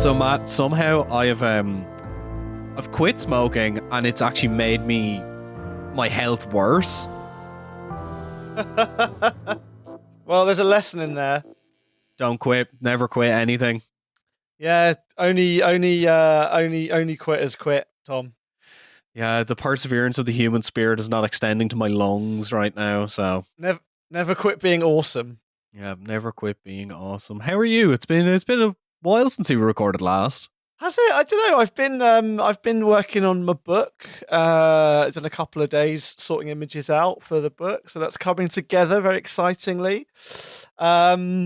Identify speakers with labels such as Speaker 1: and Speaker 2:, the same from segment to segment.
Speaker 1: So Matt, somehow I've quit smoking and it's actually made my health worse.
Speaker 2: Well, there's a lesson in there.
Speaker 1: Don't quit, never quit anything.
Speaker 2: Yeah, only quitters quit, Tom.
Speaker 1: Yeah, the perseverance of the human spirit is not extending to my lungs right now, so
Speaker 2: Never quit being awesome.
Speaker 1: yeah, never quit being awesome. How are you? It's been a while since we recorded last.
Speaker 2: Has it? I don't know. I've been working on my book. Done a couple of days sorting images out for the book, so that's coming together very excitingly. Yeah,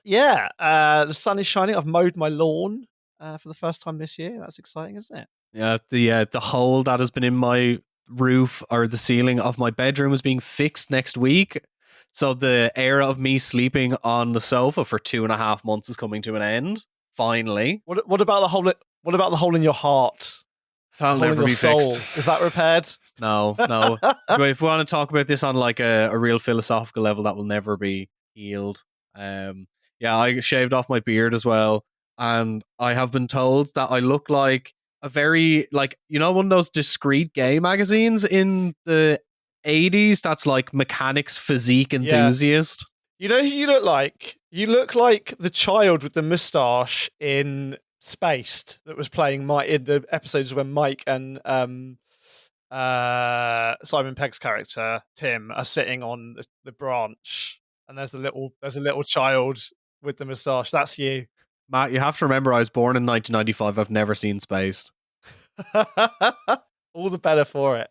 Speaker 2: the sun is shining. I've mowed my lawn for the first time this year. That's exciting, isn't it?
Speaker 1: Yeah, the hole that has been in my roof or the ceiling of my bedroom is being fixed next week. So the era of me sleeping on the sofa for 2.5 months is coming to an end. Finally.
Speaker 2: What about the hole? What about the hole in your heart?
Speaker 1: That'll
Speaker 2: The hole in
Speaker 1: never
Speaker 2: your
Speaker 1: be
Speaker 2: soul?
Speaker 1: fixed.
Speaker 2: Is that repaired?
Speaker 1: No, no. If we want to talk about this on like a real philosophical level, that will never be healed. Um, yeah, I shaved off my beard as well, and I have been told that I look like a very like one of those discreet gay magazines in the 80s. That's like mechanics physique
Speaker 2: Yeah.
Speaker 1: enthusiast.
Speaker 2: You know who you look like? You look like the child with the moustache in Spaced that was playing Mike in the episodes when Mike and Simon Pegg's character Tim are sitting on the branch, and there's a little child with the moustache. That's you.
Speaker 1: Matt, you have to remember I was born in 1995. I've never seen Space.
Speaker 2: All the better for it.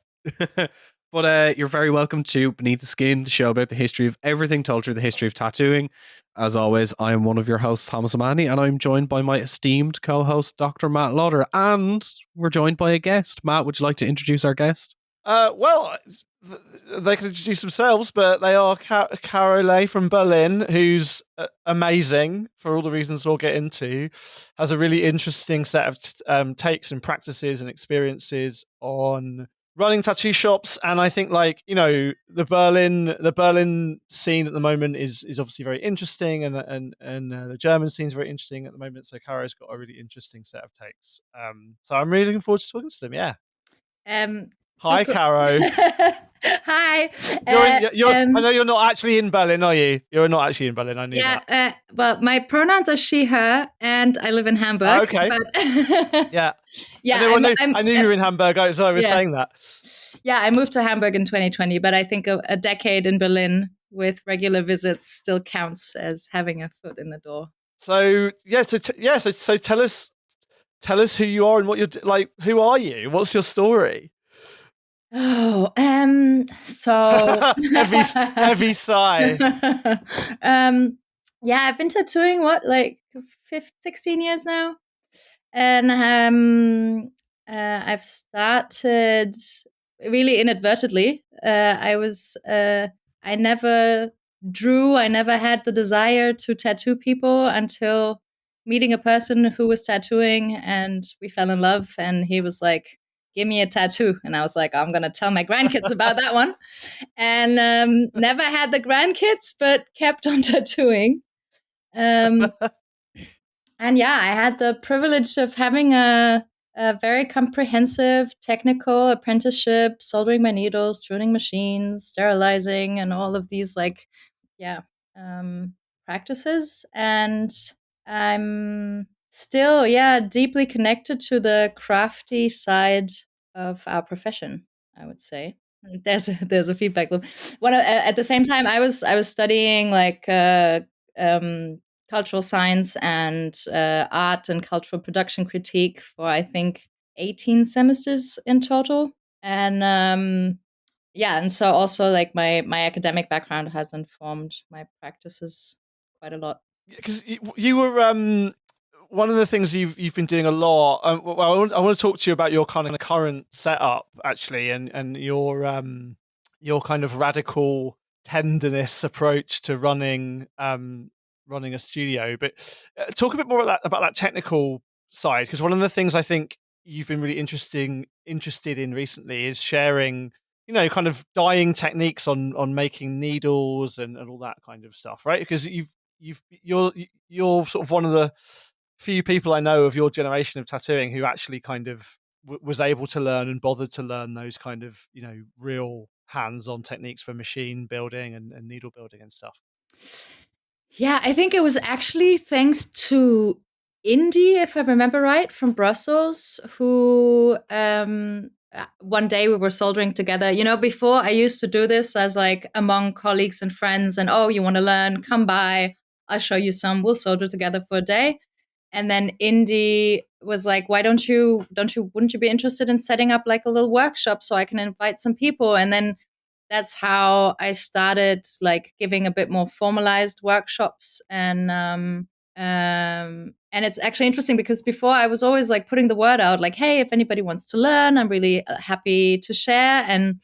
Speaker 1: But you're very welcome to Beneath the Skin, the show about the history of everything told through the history of tattooing. As always, I am one of your hosts, Thomas O'Mahony, and I'm joined by my esteemed co-host, Dr. Matt Lauder. And we're joined by a guest. Matt, would you like to introduce our guest?
Speaker 2: Well, they can introduce themselves, but they are Caro Ley from Berlin, who's amazing for all the reasons we'll get into. Has a really interesting set of takes and practices and experiences on running tattoo shops, and I think the Berlin scene at the moment is obviously very interesting, and the German scene is very interesting at the moment. So Caro's got a really interesting set of takes. So I'm really looking forward to talking to them. Yeah. Hi, Caro.
Speaker 3: Hi.
Speaker 2: I know you're not actually in Berlin, are you? You're not actually in Berlin. I knew that.
Speaker 3: Well, my pronouns are she, her, and I live in Hamburg.
Speaker 2: Okay.
Speaker 3: But
Speaker 2: yeah.
Speaker 3: I
Speaker 2: knew you were in Hamburg. So I was saying that.
Speaker 3: Yeah, I moved to Hamburg in 2020, but I think a decade in Berlin with regular visits still counts as having a foot in the door.
Speaker 2: So so tell us who you are and what you're like. Who are you? What's your story?
Speaker 3: Oh, so
Speaker 2: heavy sigh.
Speaker 3: Yeah, I've been tattooing 16 years now, and I've started really inadvertently. I never drew. I never had the desire to tattoo people until meeting a person who was tattooing, and we fell in love. And he was like, give me a tattoo. And I was like, I'm going to tell my grandkids about that one. And never had the grandkids, but kept on tattooing. And yeah, I had the privilege of having a very comprehensive technical apprenticeship, soldering my needles, tuning machines, sterilizing, and all of these practices. And I'm still, deeply connected to the crafty side of our profession, I would say. There's a feedback loop. At the same time, I was studying cultural science and art and cultural production critique for I think 18 semesters in total, and and so also like my academic background has informed my practices quite a lot.
Speaker 2: Because you were one of the things you've been doing a lot. Well, I want to talk to you about your kind of current setup actually, and your kind of radical tenderness approach to running a studio. But talk a bit more about that technical side, because one of the things I think you've been really interested in recently is sharing kind of dyeing techniques on making needles and all that kind of stuff, right? Because you're sort of one of the few people I know of your generation of tattooing who actually kind of was able to learn and bothered to learn those kind of, real hands-on techniques for machine building and needle building and stuff.
Speaker 3: Yeah, I think it was actually thanks to Indy, if I remember right, from Brussels, who one day we were soldering together. Before I used to do this as like among colleagues and friends, and you want to learn? Come by, I'll show you some. We'll solder together for a day. And then Indy was like, why wouldn't you be interested in setting up like a little workshop so I can invite some people? And then that's how I started like giving a bit more formalized workshops. And it's actually interesting because before I was always like putting the word out like, hey, if anybody wants to learn, I'm really happy to share. And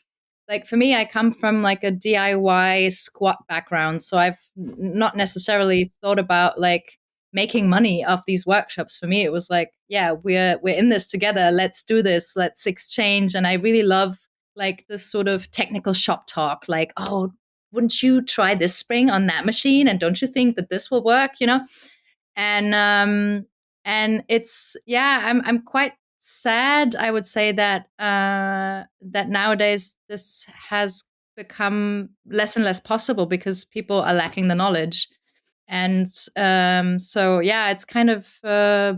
Speaker 3: like for me, I come from like a DIY squat background. So I've not necessarily thought about like making money off these workshops. For me, it was like, yeah, we're in this together. Let's do this. Let's exchange. And I really love like this sort of technical shop talk, like, oh, wouldn't you try this spring on that machine? And don't you think that this will work? And it's, yeah, I'm quite sad, I would say, that that nowadays this has become less and less possible because people are lacking the knowledge. And so, yeah, it's kind of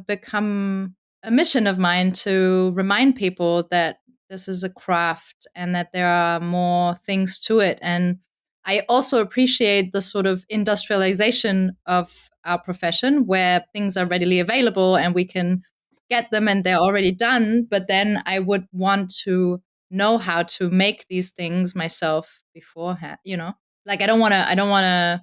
Speaker 3: become a mission of mine to remind people that this is a craft and that there are more things to it. And I also appreciate the sort of industrialization of our profession where things are readily available and we can get them and they're already done. But then I would want to know how to make these things myself beforehand, Like I don't want to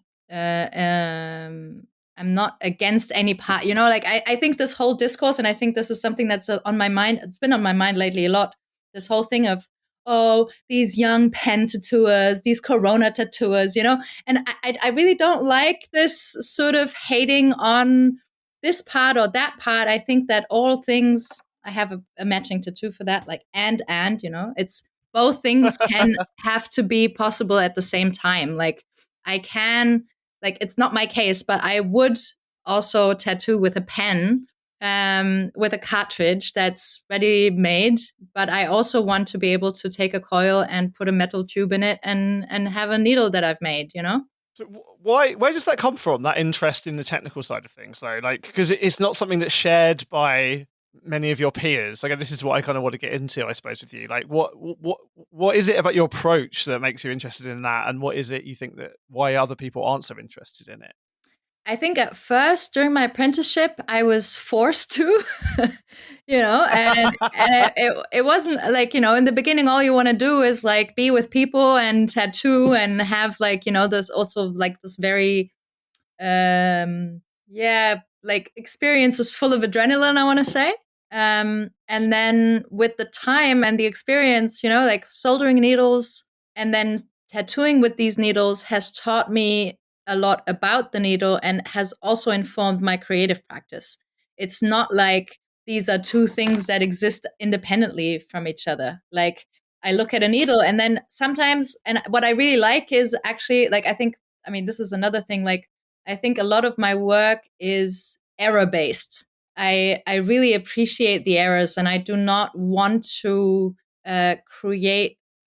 Speaker 3: I'm not against any part, like I think this whole discourse, and I think this is something that's on my mind. It's been on my mind lately a lot. This whole thing of, oh, these young pen tattooers, these Corona tattooers, and I really don't like this sort of hating on this part or that part. I think that all things, I have a matching tattoo for that, like, and, it's both things can have to be possible at the same time. Like I can, like, it's not my case, but I would also tattoo with a pen, with a cartridge that's ready made. But I also want to be able to take a coil and put a metal tube in it and have a needle that I've made,
Speaker 2: So where does that come from? That interest in the technical side of things, though, like because it's not something that's shared by many of your peers. Like this is what I kind of want to get into, I suppose, with you. Like what is it about your approach that makes you interested in that, and what is it you think that why other people aren't so interested in it?
Speaker 3: I think at first during my apprenticeship, I was forced to, and it wasn't like, in the beginning, all you want to do is like be with people and tattoo and have like, there's also like this very, like experiences full of adrenaline, I want to say. And then with the time and the experience, like soldering needles and then tattooing with these needles has taught me a lot about the needle and has also informed my creative practice. It's not like these are two things that exist independently from each other. Like I look at a needle and then sometimes, and what I really like is actually like, this is another thing, like I think a lot of my work is error based. I really appreciate the errors and I do not want to I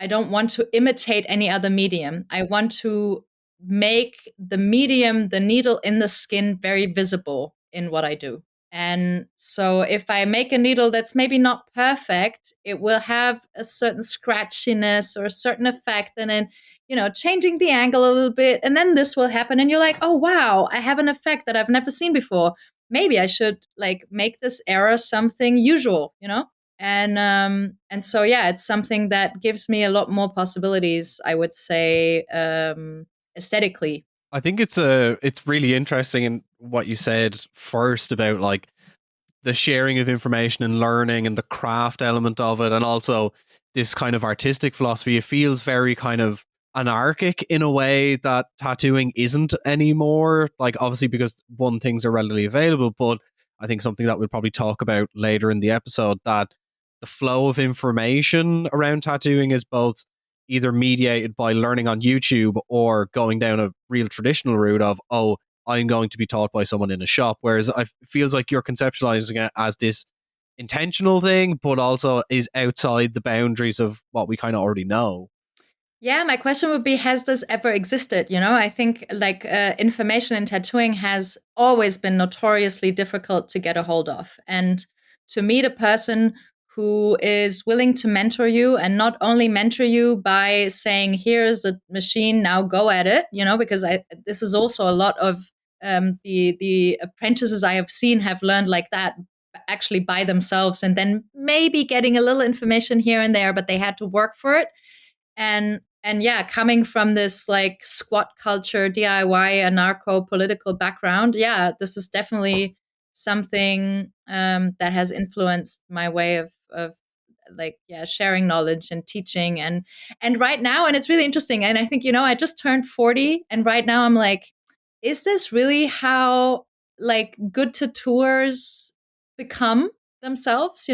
Speaker 3: don't want to imitate any other medium. I want to make the medium, the needle in the skin, very visible in what I do. And so if I make a needle that's maybe not perfect, it will have a certain scratchiness or a certain effect. And then, changing the angle a little bit. And then this will happen. And you're like, oh, wow, I have an effect that I've never seen before. Maybe I should like make this error something usual, And so, yeah, it's something that gives me a lot more possibilities, I would say, aesthetically.
Speaker 1: I think it's really interesting in what you said first about like the sharing of information and learning and the craft element of it, and also this kind of artistic philosophy. It feels very kind of anarchic in a way that tattooing isn't anymore. Like obviously because one, things are readily available, but I think something that we'll probably talk about later in the episode, that the flow of information around tattooing is both either mediated by learning on YouTube or going down a real traditional route of, oh, I'm going to be taught by someone in a shop. Whereas it feels like you're conceptualizing it as this intentional thing, but also is outside the boundaries of what we kind of already know.
Speaker 3: Yeah, my question would be, has this ever existed? I think information in tattooing has always been notoriously difficult to get a hold of. And to meet a person who is willing to mentor you, and not only mentor you by saying, here's a machine, now go at it, because this is also a lot of the apprentices I have seen have learned like that, actually by themselves, and then maybe getting a little information here and there, but they had to work for it. And yeah, coming from this like squat culture, DIY, anarcho political background, yeah, this is definitely something that has influenced my way of sharing knowledge and teaching. And right now, and it's really interesting. And I think, I just turned 40, and right now I'm like, is this really how like good tattooers become themselves?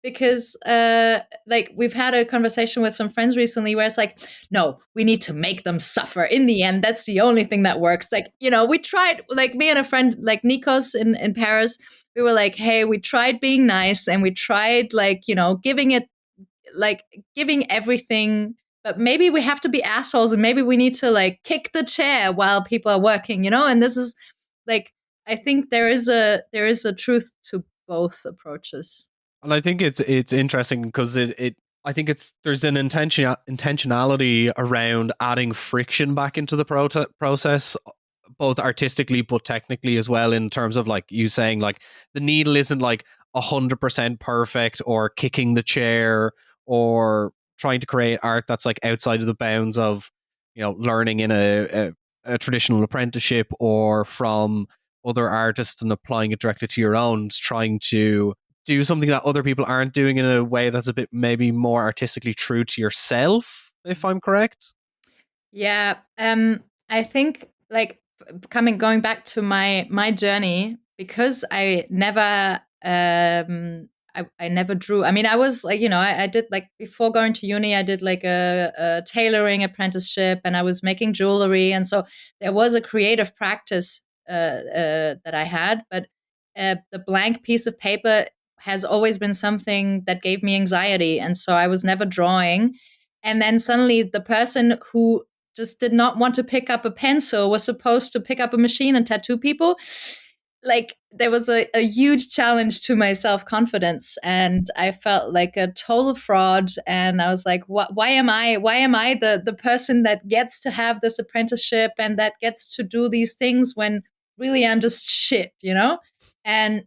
Speaker 3: Because like we've had a conversation with some friends recently where it's like, no, we need to make them suffer. In the end, that's the only thing that works. Like, we tried, like me and a friend like Nikos in Paris, we were like, hey, we tried being nice, and we tried like, giving everything, but maybe we have to be assholes, and maybe we need to like kick the chair while people are working, and this is like, I think there is a truth to both approaches.
Speaker 1: And I think it's interesting because I think there's an intentionality around adding friction back into the process, both artistically but technically as well, in terms of like you saying like the needle isn't like 100% perfect, or kicking the chair, or trying to create art that's like outside of the bounds of learning in a traditional apprenticeship or from other artists and applying it directly to your own. It's trying to do something that other people aren't doing in a way that's a bit maybe more artistically true to yourself, if I'm correct.
Speaker 3: Yeah. I think like going back to my journey, because I never I never drew. I mean, I was like, I did like, before going to uni, I did like a tailoring apprenticeship, and I was making jewelry. And so there was a creative practice that I had, but the blank piece of paper has always been something that gave me anxiety. And so I was never drawing. And then suddenly the person who just did not want to pick up a pencil was supposed to pick up a machine and tattoo people. Like, there was a huge challenge to my self-confidence, and I felt like a total fraud. And I was like, why am I the person that gets to have this apprenticeship and that gets to do these things, when really I'm just shit, and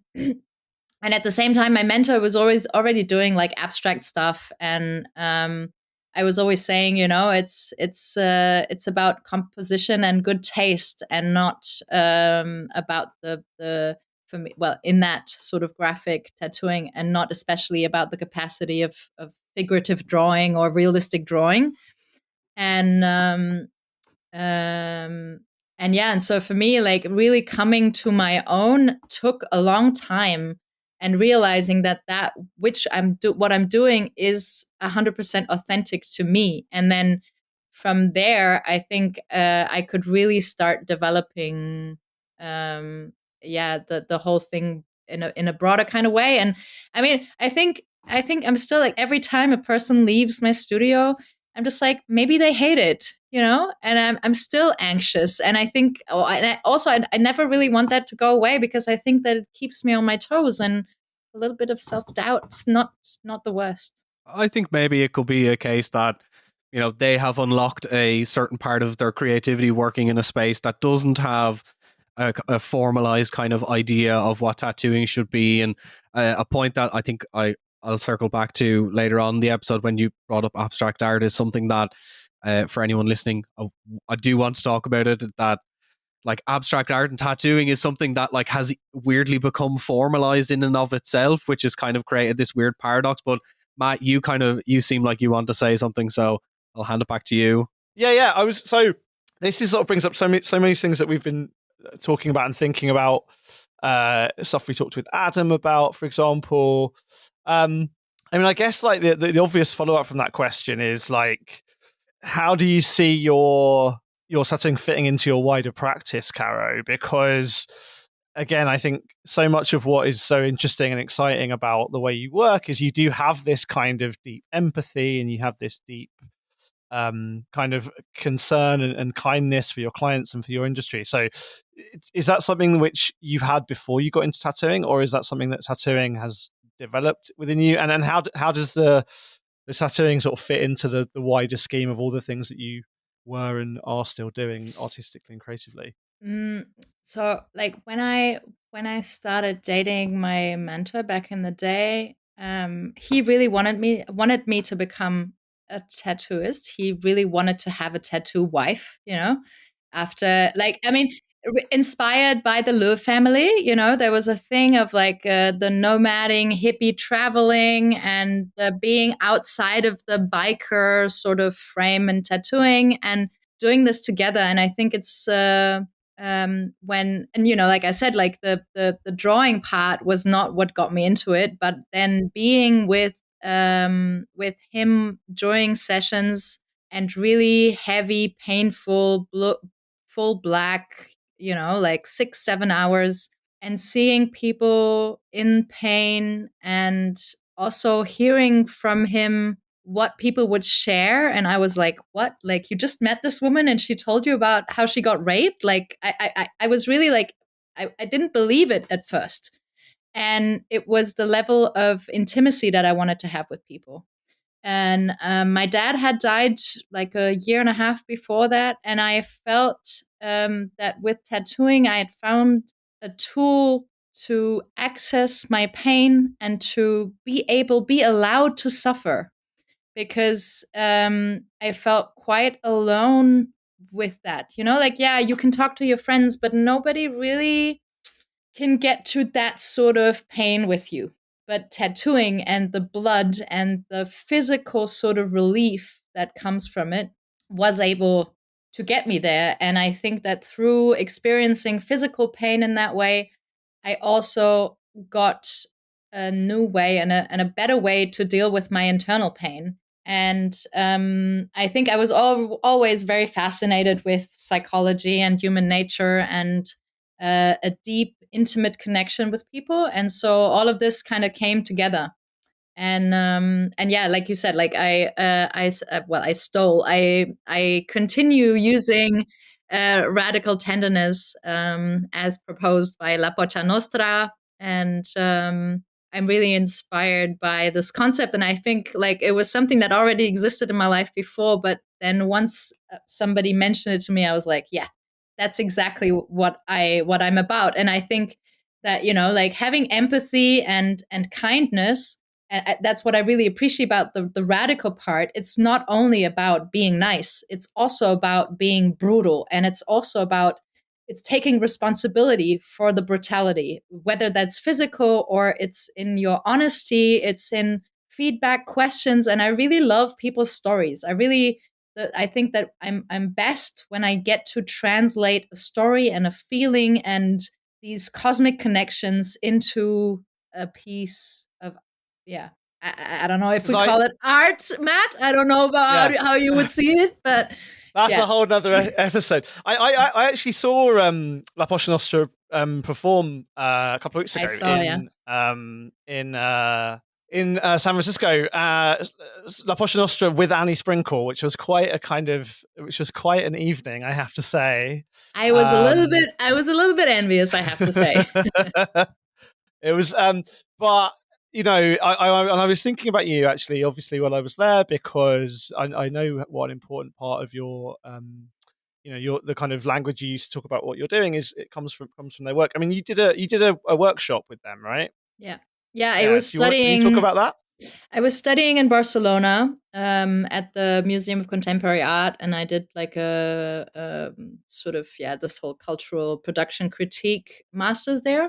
Speaker 3: and at the same time, my mentor was always already doing like abstract stuff. And I was always saying, it's about composition and good taste, and not about the for me, well, in that sort of graphic tattooing, and not especially about the capacity of figurative drawing or realistic drawing. And and yeah, and so for me, like really coming to my own took a long time, and realizing that what I'm doing is 100% authentic to me. And then from there, I think I could really start developing, the whole thing in a broader kind of way. And I mean, I think I'm still like, every time a person leaves my studio, I'm just like, maybe they hate it, and I'm still anxious. And I think, I never really want that to go away, because I think that it keeps me on my toes, and a little bit of self-doubt is not the worst.
Speaker 1: I think maybe it could be a case that they have unlocked a certain part of their creativity working in a space that doesn't have a formalized kind of idea of what tattooing should be. And a point that I think I'll circle back to later on in the episode, when you brought up abstract art, is something that for anyone listening, I do want to talk about it, that like abstract art and tattooing is something that like has weirdly become formalized in and of itself, which has kind of created this weird paradox. But Matt, you seem like you want to say something, so I'll hand it back to you.
Speaker 2: Yeah. This is sort of brings up so many things that we've been talking about and thinking about, stuff we talked with Adam about, for example. I mean, I guess like the obvious follow-up from that question is like, how do you see your your tattooing fitting into your wider practice, Caro, because again, I think so much of what is so interesting and exciting about the way you work is you do have this kind of deep empathy, and you have this deep kind of concern and kindness for your clients and for your industry. So is that something which you've had before you got into tattooing, or is that something that tattooing has developed within you? And then how does the tattooing sort of fit into the wider scheme of all the things that you were and are still doing artistically and creatively?
Speaker 3: So like when I started dating my mentor back in the day, he really wanted me to become a tattooist. He really wanted to have a tattoo wife, after like I mean inspired by the Lue family, there was a thing of like the nomading hippie traveling and the being outside of the biker sort of frame and tattooing and doing this together. And I think it's when, and like I said, like the drawing part was not what got me into it, but then being with him during sessions and really heavy, painful, full black, like 6-7 hours, and seeing people in pain, and also hearing from him what people would share. And I was like, what? Like, you just met this woman and she told you about how she got raped? Like, I was really like, I didn't believe it at first. And it was the level of intimacy that I wanted to have with people. And my dad had died like a year and a half before that. And I felt that with tattooing, I had found a tool to access my pain and to be allowed to suffer, because I felt quite alone with that. Like, yeah, you can talk to your friends, but nobody really can get to that sort of pain with you. But tattooing and the blood and the physical sort of relief that comes from it was able to get me there. And I think that through experiencing physical pain in that way, I also got a new way and a better way to deal with my internal pain. And I think I was always very fascinated with psychology and human nature and a deep, intimate connection with people. And so all of this kind of came together. And yeah, like you said, like I continue using radical tenderness as proposed by La Porta Nostra, and I'm really inspired by this concept. And I think like it was something that already existed in my life before, but then once somebody mentioned it to me, I was like, yeah, that's exactly what I'm about. And I think that like having empathy and kindness, and that's what I really appreciate about the radical part. It's not only about being nice, it's also about being brutal. And it's also about it's taking responsibility for the brutality, whether that's physical or it's in your honesty, it's in feedback questions. And I really love people's stories. I think that I'm best when I get to translate a story and a feeling and these cosmic connections into a piece of, yeah. I don't know if we call it art, Matt. I don't know about how you would see it, but
Speaker 2: that's a whole nother episode. I actually saw La Pocha Nostra perform a couple of weeks ago in San Francisco. La Pocha Nostra with Annie Sprinkle, which was quite an evening, I have to say.
Speaker 3: I was a little bit envious, I have to say.
Speaker 2: It was, but I was thinking about you actually, obviously, while I was there, because I know what an important part of your, the kind of language you use to talk about what you're doing it comes from their work. I mean, you did a workshop with them, right?
Speaker 3: Yeah. I was studying.
Speaker 2: Can you talk about that?
Speaker 3: I was studying in Barcelona at the Museum of Contemporary Art, and I did like a sort of this whole cultural production critique master's there.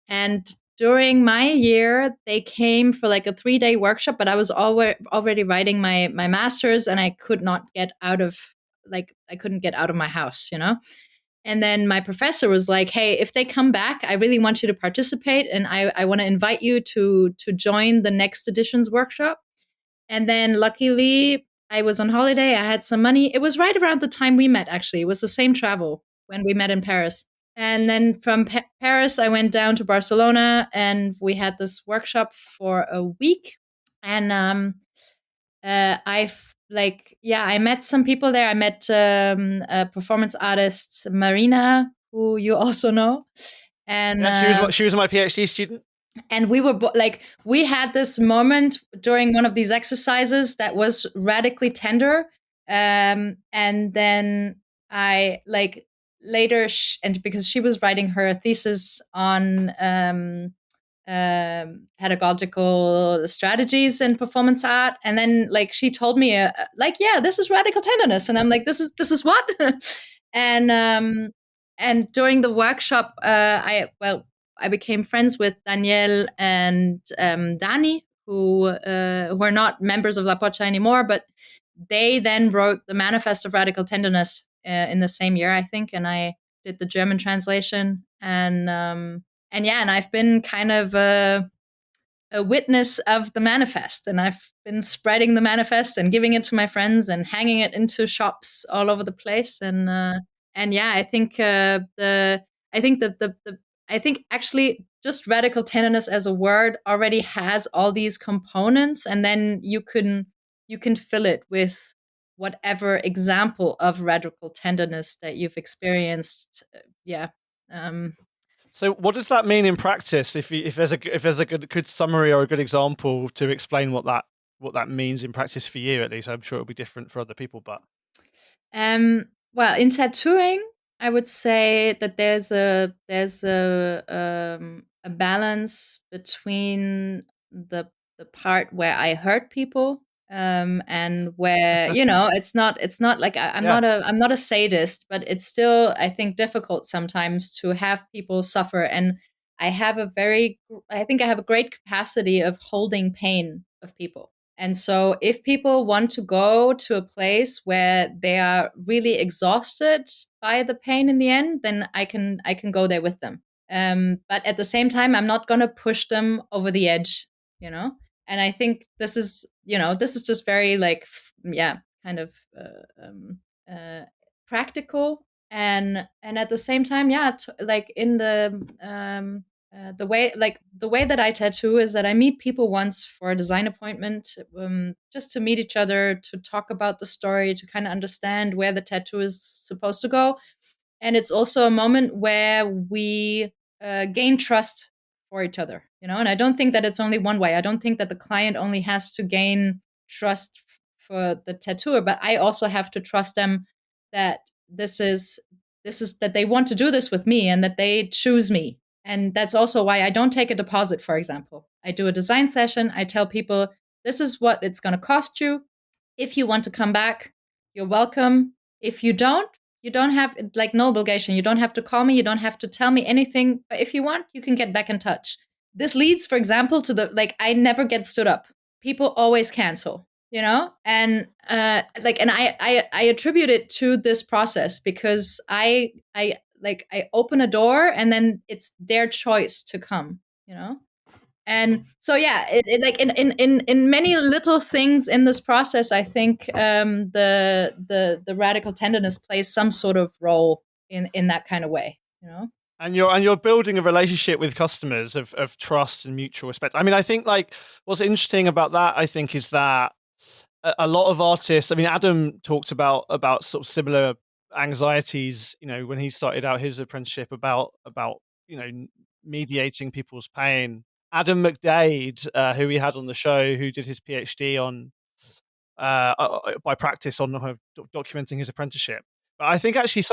Speaker 3: And during my year, they came for like a 3-day workshop, but I was already writing my master's, and I could not get out of my house, And then my professor was like, hey, if they come back, I really want you to participate, and I want to invite you to join the next edition's workshop. And then luckily, I was on holiday. I had some money. It was right around the time we met, actually. It was the same travel when we met in Paris. And then from Paris, I went down to Barcelona and we had this workshop for a week. And I met some people there. I met a performance artist, Marina, who you also know. And
Speaker 2: yeah, she was my PhD student.
Speaker 3: And we were we had this moment during one of these exercises that was radically tender. And then I later, and because she was writing her thesis on pedagogical strategies in performance art, and then she told me yeah, this is radical tenderness, and I'm like, this is what. And during the workshop, I became friends with Danielle and Dani, who are not members of La Pocha anymore, but they then wrote the Manifest of Radical Tenderness in the same year, I think, and I did the German translation. And I've been kind of a witness of the manifest, and I've been spreading the manifest and giving it to my friends and hanging it into shops all over the place. I think actually just radical tenderness as a word already has all these components, and then you can fill it with whatever example of radical tenderness that you've experienced.
Speaker 2: So what does that mean in practice? If there's a good summary or a good example to explain what that means in practice for you, at least I'm sure it'll be different for other people. But
Speaker 3: well, in tattooing, I would say that there's a balance between the part where I hurt people, and where it's not like I'm not a sadist, but it's still, I think, difficult sometimes to have people suffer. And I have I think I have a great capacity of holding pain of people. And so if people want to go to a place where they are really exhausted by the pain in the end, then I can go there with them. But at the same time, I'm not going to push them over the edge, you know? And I think this is just very kind of practical. And at the same time, in the way that I tattoo is that I meet people once for a design appointment, just to meet each other, to talk about the story, to kind of understand where the tattoo is supposed to go. And it's also a moment where we gain trust for each other, and I don't think that it's only one way. I don't think that the client only has to gain trust for the tattooer, but I also have to trust them that this is that they want to do this with me and that they choose me. And that's also why I don't take a deposit, for example. I do a design session. I tell people, this is what it's going to cost you. If you want to come back, you're welcome. If you don't, you don't have no obligation. You don't have to call me. You don't have to tell me anything. But if you want, you can get back in touch. This leads, for example, to I never get stood up. People always cancel, and I attribute it to this process because I open a door and then it's their choice to come, And so in many little things in this process, I think the radical tenderness plays some sort of role in that kind of way,
Speaker 2: And you're building a relationship with customers of trust and mutual respect. I mean, I think what's interesting about that, I think, is that a lot of artists. I mean, Adam talked about sort of similar anxieties, when he started out his apprenticeship about mediating people's pain. Adam McDade, who we had on the show, who did his PhD on by practice on documenting his apprenticeship. But I think actually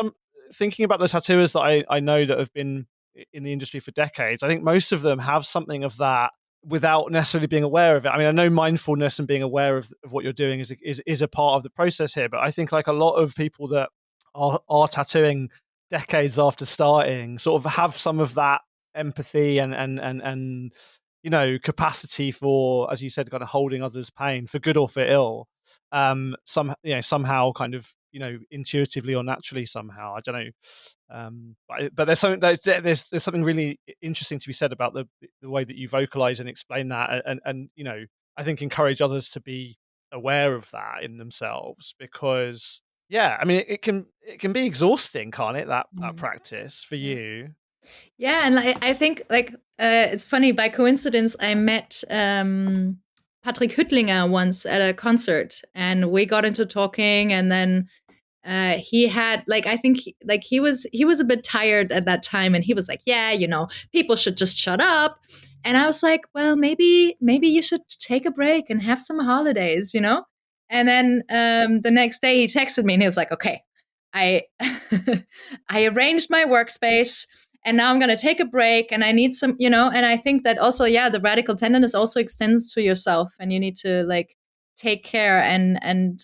Speaker 2: thinking about the tattooers that I know that have been in the industry for decades, I think most of them have something of that without necessarily being aware of it. I mean, I know mindfulness and being aware of what you're doing is a part of the process here, but I think a lot of people that are tattooing decades after starting sort of have some of that empathy and capacity for, as you said, kind of holding others' pain for good or for ill. Somehow kind of intuitively or naturally somehow, I don't know. But there's something really interesting to be said about the way that you vocalize and explain that, and I think encourage others to be aware of that in themselves, because yeah, I mean it can be exhausting, can't it, that
Speaker 3: Mm.
Speaker 2: practice for
Speaker 3: Yeah.
Speaker 2: you?
Speaker 3: Yeah, and I think it's funny, by coincidence I met Patrick Hüttlinger once at a concert, and we got into talking, and then he had I think he was a bit tired at that time, and he was like, yeah, people should just shut up. And I was like, well, maybe you should take a break and have some holidays. And then the next day he texted me and he was like, okay, I I arranged my workspace, and now I'm going to take a break, and I need some. And I think that also, yeah, the radical tenderness also extends to yourself, and you need to take care and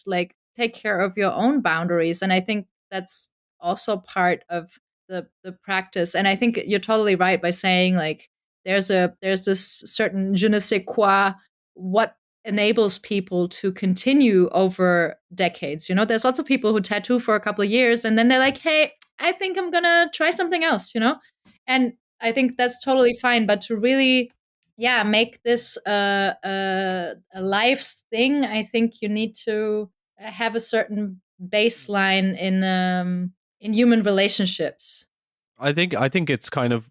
Speaker 3: take care of your own boundaries. And I think that's also part of the practice. And I think you're totally right by saying there's this certain je ne sais quoi, what enables people to continue over decades. There's lots of people who tattoo for a couple of years and then they're like, hey, I think I'm gonna try something else. And I think that's totally fine. But to really, yeah, make this a life's thing, I think you need to have a certain baseline in human relationships.
Speaker 1: I think it's kind of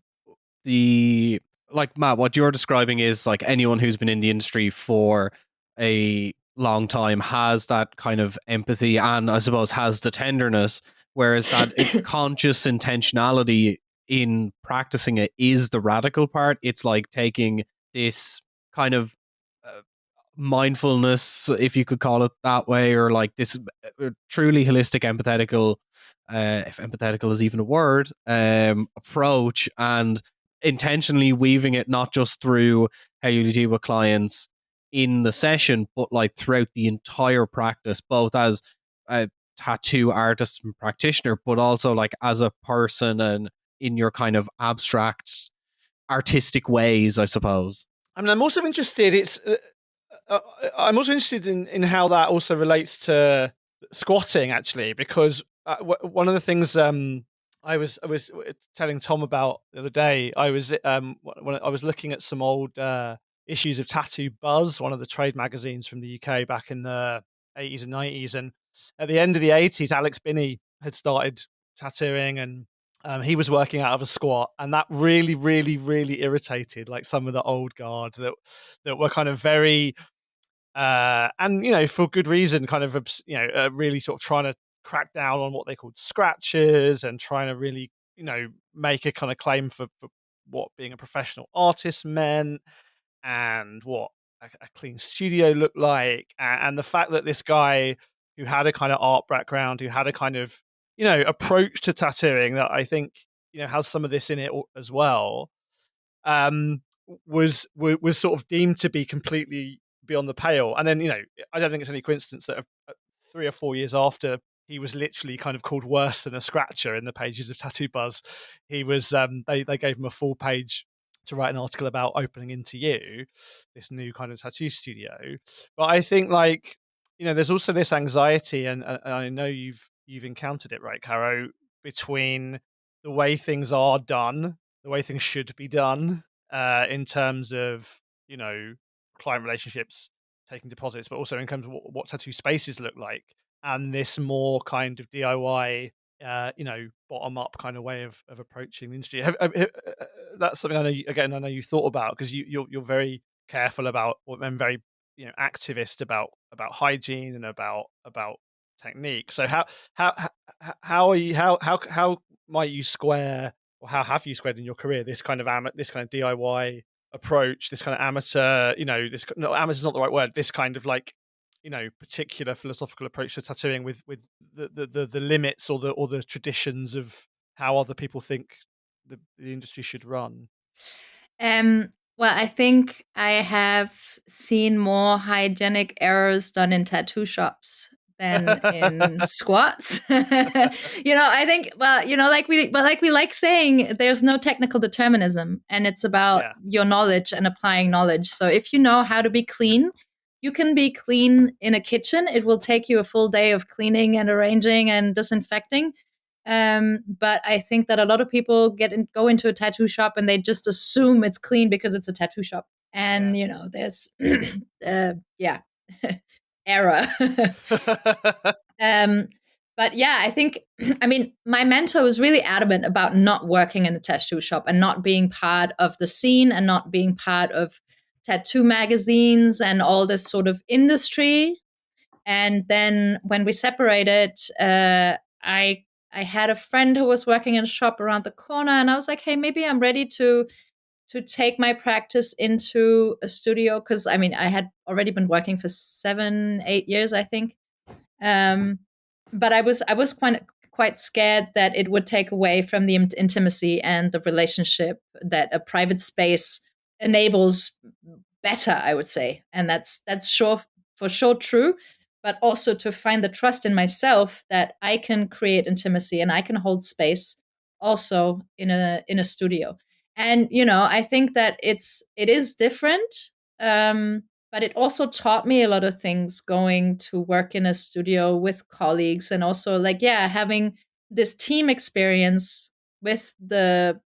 Speaker 1: the like Matt, what you're describing is like anyone who's been in the industry for a long time has that kind of empathy and I suppose has the tenderness, whereas that conscious intentionality in practicing it is the radical part. It's like taking this kind of uh, mindfulness, if you could call it that way, or like this truly holistic, empathetical, if empathetical is even a word, approach, and intentionally weaving it not just through how you deal with clients in the session, but like throughout the entire practice, both as a tattoo artist and practitioner, but also like as a person and in your kind of abstract artistic ways, I suppose.
Speaker 2: I mean, I'm also interested. I'm also interested in how that also relates to squatting, actually, because one of the things I was telling Tom about the other day, when I was looking at some old issues of Tattoo Buzz, one of the trade magazines from the UK back in the 80s and 90s, and at the end of the 80s, Alex Binney had started tattooing, and he was working out of a squat, and that really, really, really irritated like some of the old guard that were kind of very and for good reason, kind of really sort of trying to crack down on what they called scratches and trying to really make a kind of claim for what being a professional artist meant and what a clean studio looked like, and the fact that this guy who had a kind of art background, who had a kind of approach to tattooing that I think has some of this in it as well, um, was sort of deemed to be completely beyond the pale. And then I don't think it's any coincidence that 3 or 4 years after he was literally kind of called worse than a scratcher in the pages of Tattoo Buzz, he was they gave him a full page to write an article about opening Into You, this new kind of tattoo studio. But I think there's also this anxiety, and I know you've encountered it, right, Caro, between the way things are done, the way things should be done, in terms of client relationships, taking deposits, but also in terms of what tattoo spaces look like, and this more kind of DIY, bottom up kind of way of approaching the industry. That's something I know. Again, I know you thought about, because you're very careful about, and very activist about hygiene and about technique. So how how are you how might you square, or how have you squared in your career, this kind of this kind of DIY approach, this kind of amateur, this no, amateur is not the right word, this kind of particular philosophical approach to tattooing with the limits or the traditions of how other people think the industry should run?
Speaker 3: Well, I think I have seen more hygienic errors done in tattoo shops than in squats. I think, well, like we like saying, there's no technical determinism, and it's about
Speaker 2: Yeah,
Speaker 3: your knowledge and applying knowledge. So if you know how to be clean, you can be clean in a kitchen. It will take you a full day of cleaning and arranging and disinfecting. But I think that a lot of people go into a tattoo shop and they just assume it's clean because it's a tattoo shop.
Speaker 2: yeah.
Speaker 3: And there's yeah. era. But yeah, I think, I mean, my mentor was really adamant about not working in a tattoo shop and not being part of the scene and not being part of tattoo magazines and all this sort of industry. And then when we separated, I had a friend who was working in a shop around the corner, and I was like, hey, maybe I'm ready to take my practice into a studio, because I mean, I had already been working for 7-8 years, I think. But I was quite scared that it would take away from the intimacy and the relationship that a private space enables better, I would say. And that's for sure true, but also to find the trust in myself that I can create intimacy and I can hold space also in a studio. And I think that it is different, but it also taught me a lot of things going to work in a studio with colleagues, and also like, yeah, having this team experience with the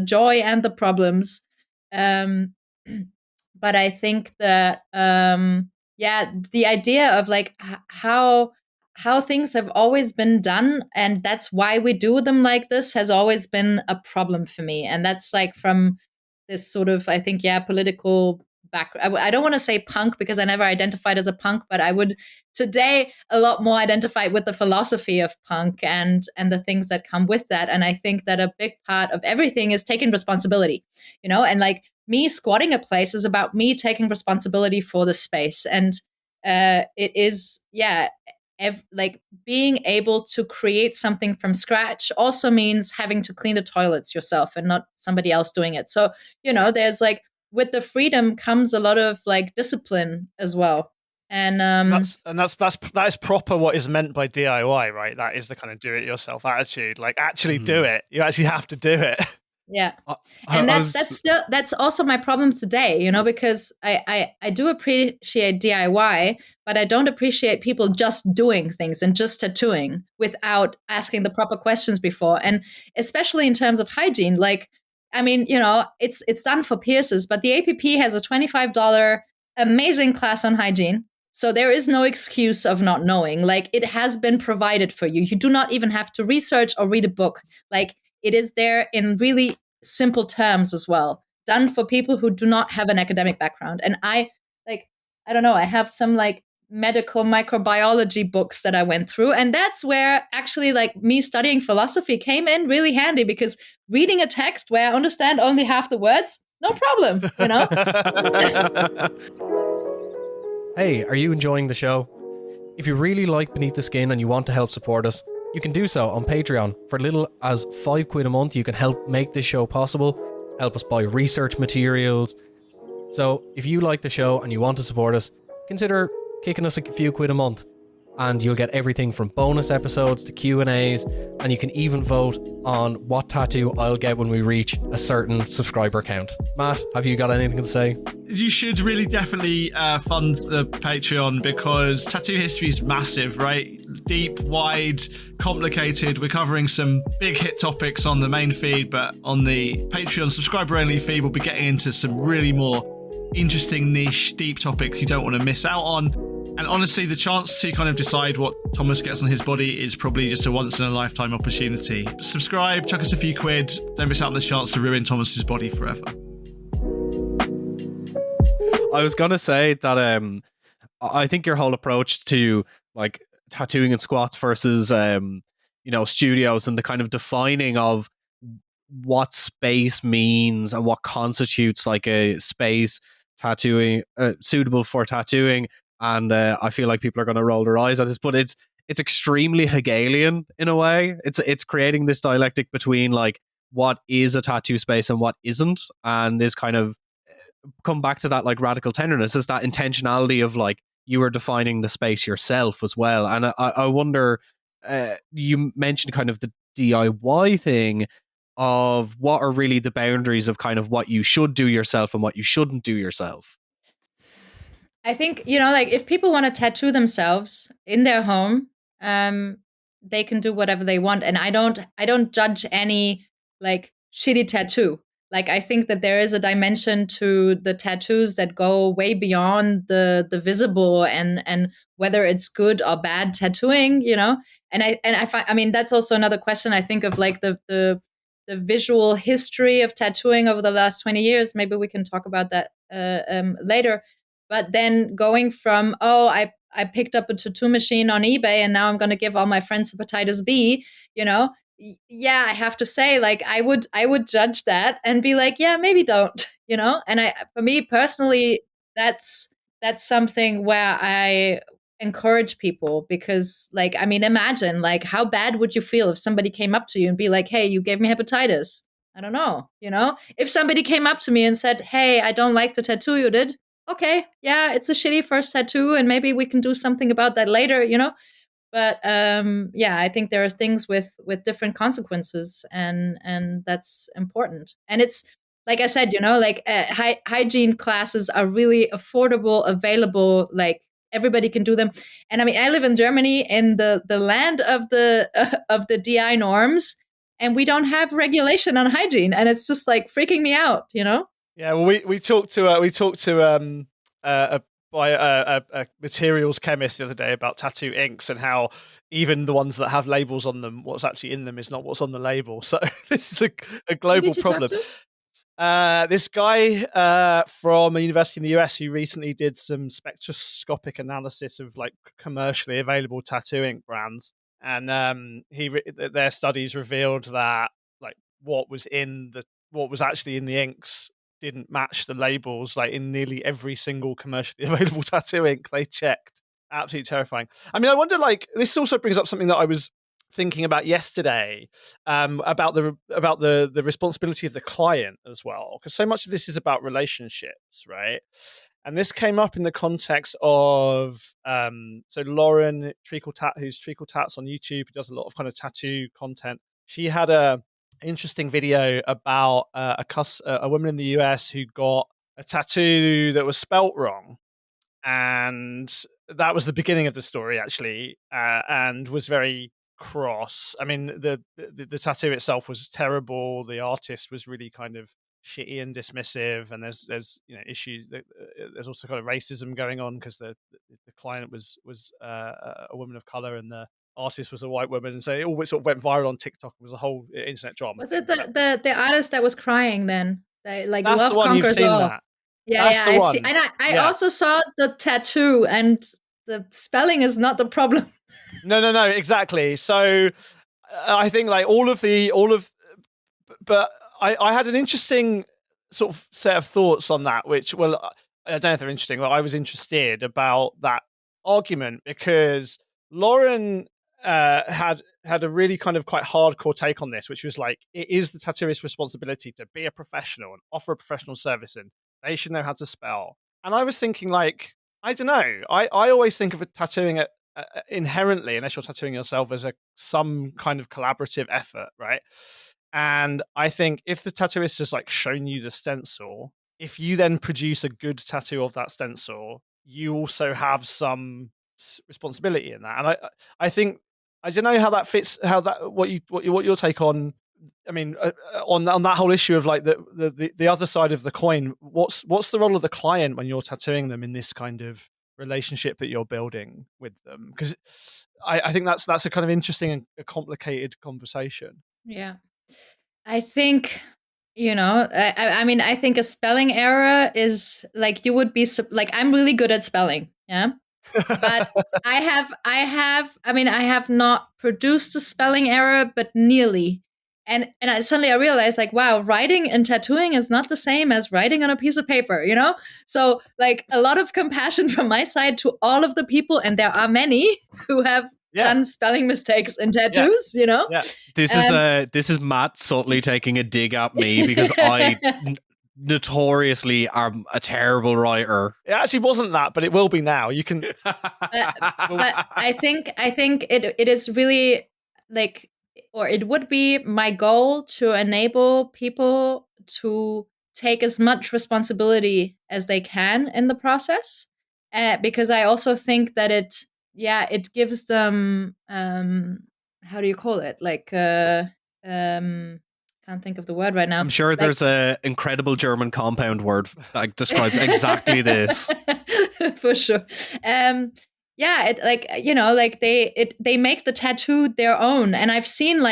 Speaker 3: joy and the problems. um but I think that yeah, the idea of like how things have always been done, and that's why we do them like this, has always been a problem for me. And that's like from this sort of, I think, yeah, political background. I don't want to say punk because I never identified as a punk, but I would today a lot more identify with the philosophy of punk and the things that come with that. And I think that a big part of everything is taking responsibility, and like me squatting a place is about me taking responsibility for the space. And it is, yeah, like being able to create something from scratch also means having to clean the toilets yourself and not somebody else doing it. So, there's like, with the freedom comes a lot of like discipline as well. And
Speaker 2: that is proper what is meant by DIY, right? That is the kind of do it yourself attitude. Like, actually do it. You actually have to do it.
Speaker 3: Yeah. And that's also my problem today, because I do appreciate DIY, but I don't appreciate people just doing things and just tattooing without asking the proper questions before. And especially in terms of hygiene, like, I mean, it's done for piercers, but the APP has a $25 amazing class on hygiene. So there is no excuse of not knowing. Like, it has been provided for you. You do not even have to research or read a book. Like, it is there in really simple terms as well, done for people who do not have an academic background. And I don't know, I have some like medical microbiology books that I went through. And that's where actually like me studying philosophy came in really handy, because reading a text where I understand only half the words, no problem,
Speaker 1: Hey, are you enjoying the show? If you really like Beneath the Skin and you want to help support us, you can do so on Patreon. For little as £5 a month, you can help make this show possible, help us buy research materials. So if you like the show and you want to support us, consider kicking us a few quid a month, and you'll get everything from bonus episodes to Q&As, and you can even vote on what tattoo I'll get when we reach a certain subscriber count. Matt, have you got anything to say?
Speaker 4: You should really definitely fund the Patreon, because tattoo history is massive, right? Deep, wide, complicated. We're covering some big hit topics on the main feed, but on the Patreon subscriber-only feed, we'll be getting into some really more interesting, niche, deep topics you don't want to miss out on. And honestly, the chance to kind of decide what Thomas gets on his body is probably just a once-in-a-lifetime opportunity. Subscribe, chuck us a few quid. Don't miss out on this chance to ruin Thomas's body forever.
Speaker 1: I was going to say that I think your whole approach to like tattooing and squats versus studios, and the kind of defining of what space means and what constitutes like a space tattooing suitable for tattooing. And I feel like people are going to roll their eyes at this, but it's extremely Hegelian in a way. It's creating this dialectic between like what is a tattoo space and what isn't, and is kind of come back to that like radical tenderness, is that intentionality of like you are defining the space yourself as well. And I wonder, you mentioned kind of the DIY thing of what are really the boundaries of kind of what you should do yourself and what you shouldn't do yourself.
Speaker 3: I think, like if people want to tattoo themselves in their home, they can do whatever they want. And I don't judge any like shitty tattoo. Like, I think that there is a dimension to the tattoos that go way beyond the visible, and whether it's good or bad tattooing, And I find, I mean, that's also another question I think of, like the visual history of tattooing over the last 20 years. Maybe we can talk about that later. But then going from, I picked up a tattoo machine on eBay and now I'm going to give all my friends hepatitis B, yeah, I have to say, like, I would judge that and be like, yeah, maybe don't, And for me personally, that's something where I encourage people, because, like, I mean, imagine, like, how bad would you feel if somebody came up to you and be like, hey, you gave me hepatitis? I don't know, If somebody came up to me and said, hey, I don't like the tattoo you did, okay, yeah, it's a shitty first tattoo, and maybe we can do something about that later, But yeah, I think there are things with different consequences, and that's important. And it's, like I said, like, hygiene classes are really affordable, available, like everybody can do them. And I mean, I live in Germany, in the land of the of the DI norms, and we don't have regulation on hygiene, and it's just like freaking me out,
Speaker 2: Yeah, well, we talked to a materials chemist the other day about tattoo inks, and how even the ones that have labels on them, what's actually in them is not what's on the label. So this is a
Speaker 3: Who
Speaker 2: global
Speaker 3: did you talk
Speaker 2: problem.
Speaker 3: to?
Speaker 2: This guy from a university in the US who recently did some spectroscopic analysis of, like, commercially available tattoo ink brands, and their studies revealed that, like, what was actually in the inks didn't match the labels, like, in nearly every single commercially available tattoo ink they checked. Absolutely terrifying. I mean, I wonder, like, this also brings up something that I was thinking about yesterday, about the responsibility of the client as well, because so much of this is about relationships, right? And this came up in the context of so Lauren Treacle Tat, who's Treacle Tats on YouTube, who does a lot of kind of tattoo content. She had a interesting video about a woman in the US who got a tattoo that was spelt wrong, and that was the beginning of the story, actually, and was very cross. I mean, the tattoo itself was terrible. The artist was really kind of shitty and dismissive, and there's issues. There's also kind of racism going on, because the client was a woman of color and the artist was a white woman, and so it all sort of went viral on TikTok. It was a whole internet drama.
Speaker 3: Was it the artist that was crying then? Like,
Speaker 2: That's
Speaker 3: love
Speaker 2: the one. You've
Speaker 3: conquers
Speaker 2: seen
Speaker 3: all.
Speaker 2: that.
Speaker 3: Yeah,
Speaker 2: That's
Speaker 3: yeah,
Speaker 2: the
Speaker 3: I
Speaker 2: one.
Speaker 3: see. And I
Speaker 2: Yeah.
Speaker 3: also saw the tattoo, and the spelling is not the problem.
Speaker 2: No, exactly. So I think, like, but I had an interesting sort of set of thoughts on that, which, well, I don't know if they're interesting, but I was interested about that argument, because Lauren had a really kind of quite hardcore take on this, which was like, it is the tattooist's responsibility to be a professional and offer a professional service, and they should know how to spell. And I was thinking, like, I don't know. I always think of a tattooing inherently, unless you're tattooing yourself, as some kind of collaborative effort, right? And I think if the tattooist has, like, shown you the stencil, if you then produce a good tattoo of that stencil, you also have some responsibility in that. And I think, I don't know how that fits. What your take on? I mean, on that whole issue of, like, the other side of the coin. What's the role of the client when you're tattooing them in this kind of relationship that you're building with them? Because I think that's a kind of interesting and a complicated conversation.
Speaker 3: Yeah. I think, I mean, I think a spelling error is, like, you would be, like, I'm really good at spelling. Yeah. But I have not produced a spelling error, but nearly. And suddenly I realized, like, wow, writing and tattooing is not the same as writing on a piece of paper, So, like, a lot of compassion from my side to all of the people, and there are many who have done spelling mistakes in tattoos,
Speaker 2: Yeah.
Speaker 1: This is Matt subtly taking a dig at me, because I notoriously am a terrible writer.
Speaker 2: It actually wasn't that, but it will be now. You can.
Speaker 3: But I think it is really, like, or it would be my goal to enable people to take as much responsibility as they can in the process, because I also think that it gives them, how do you call it, like, kind can't think of the word right now.
Speaker 1: I'm sure there's a incredible German compound word that describes exactly this.
Speaker 3: For sure. Yeah, it like, you know, like they make the tattoo their own. And I've seen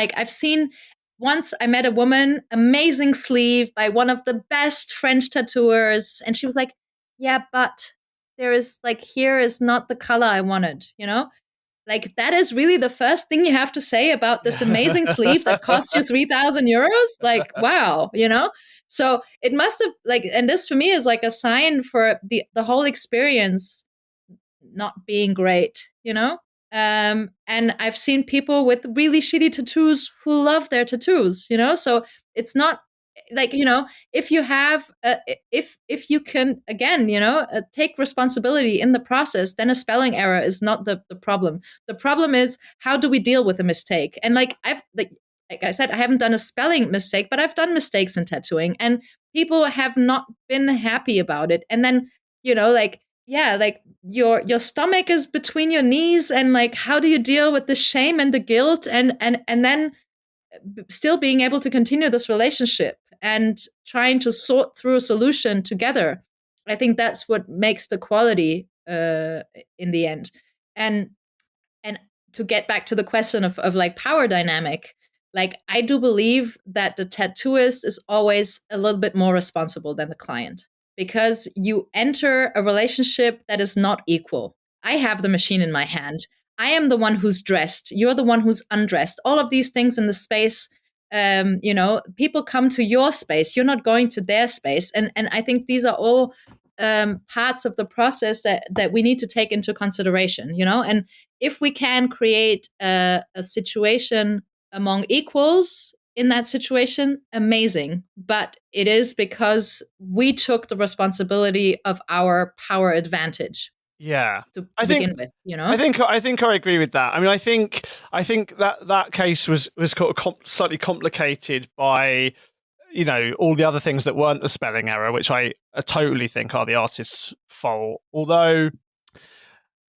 Speaker 3: once I met a woman, amazing sleeve by one of the best French tattooers, and she was like, yeah, but there is like, here is not the color I wanted, you know? Like, that is really the first thing you have to say about this amazing sleeve that cost you 3,000 euros? Like, wow, you know? So it must have, like, and this for me is like a sign for the whole experience not being great, you know? And I've seen people with really shitty tattoos who love their tattoos, you know? So it's not like, you know, if you have, if you can, again, you know, take responsibility in the process, then a spelling error is not the problem. The problem is, how do we deal with a mistake? And like, like I said, I haven't done a spelling mistake, but I've done mistakes in tattooing, and people have not been happy about it. And then, you know, like, yeah, like your stomach is between your knees, and like, how do you deal with the shame and the guilt, and then still being able to continue this relationship and trying to sort through a solution together? I think that's what makes the quality in the end. And to get back to the question of like power dynamic, like, I do believe that the tattooist is always a little bit more responsible than the client, because you enter a relationship that is not equal. I have the machine in my hand. I am the one who's dressed. You're the one who's undressed. All of these things in the space, you know, people come to your space. You're not going to their space. And I think these are all parts of the process that we need to take into consideration, you know? And if we can create a situation among equals in that situation, amazing. But it is because we took the responsibility of our power advantage.
Speaker 2: Yeah,
Speaker 3: to begin with, you know.
Speaker 2: I think I agree with that. I mean, I think that case was slightly complicated by, you know, all the other things that weren't the spelling error, which I totally think are the artist's fault. Although,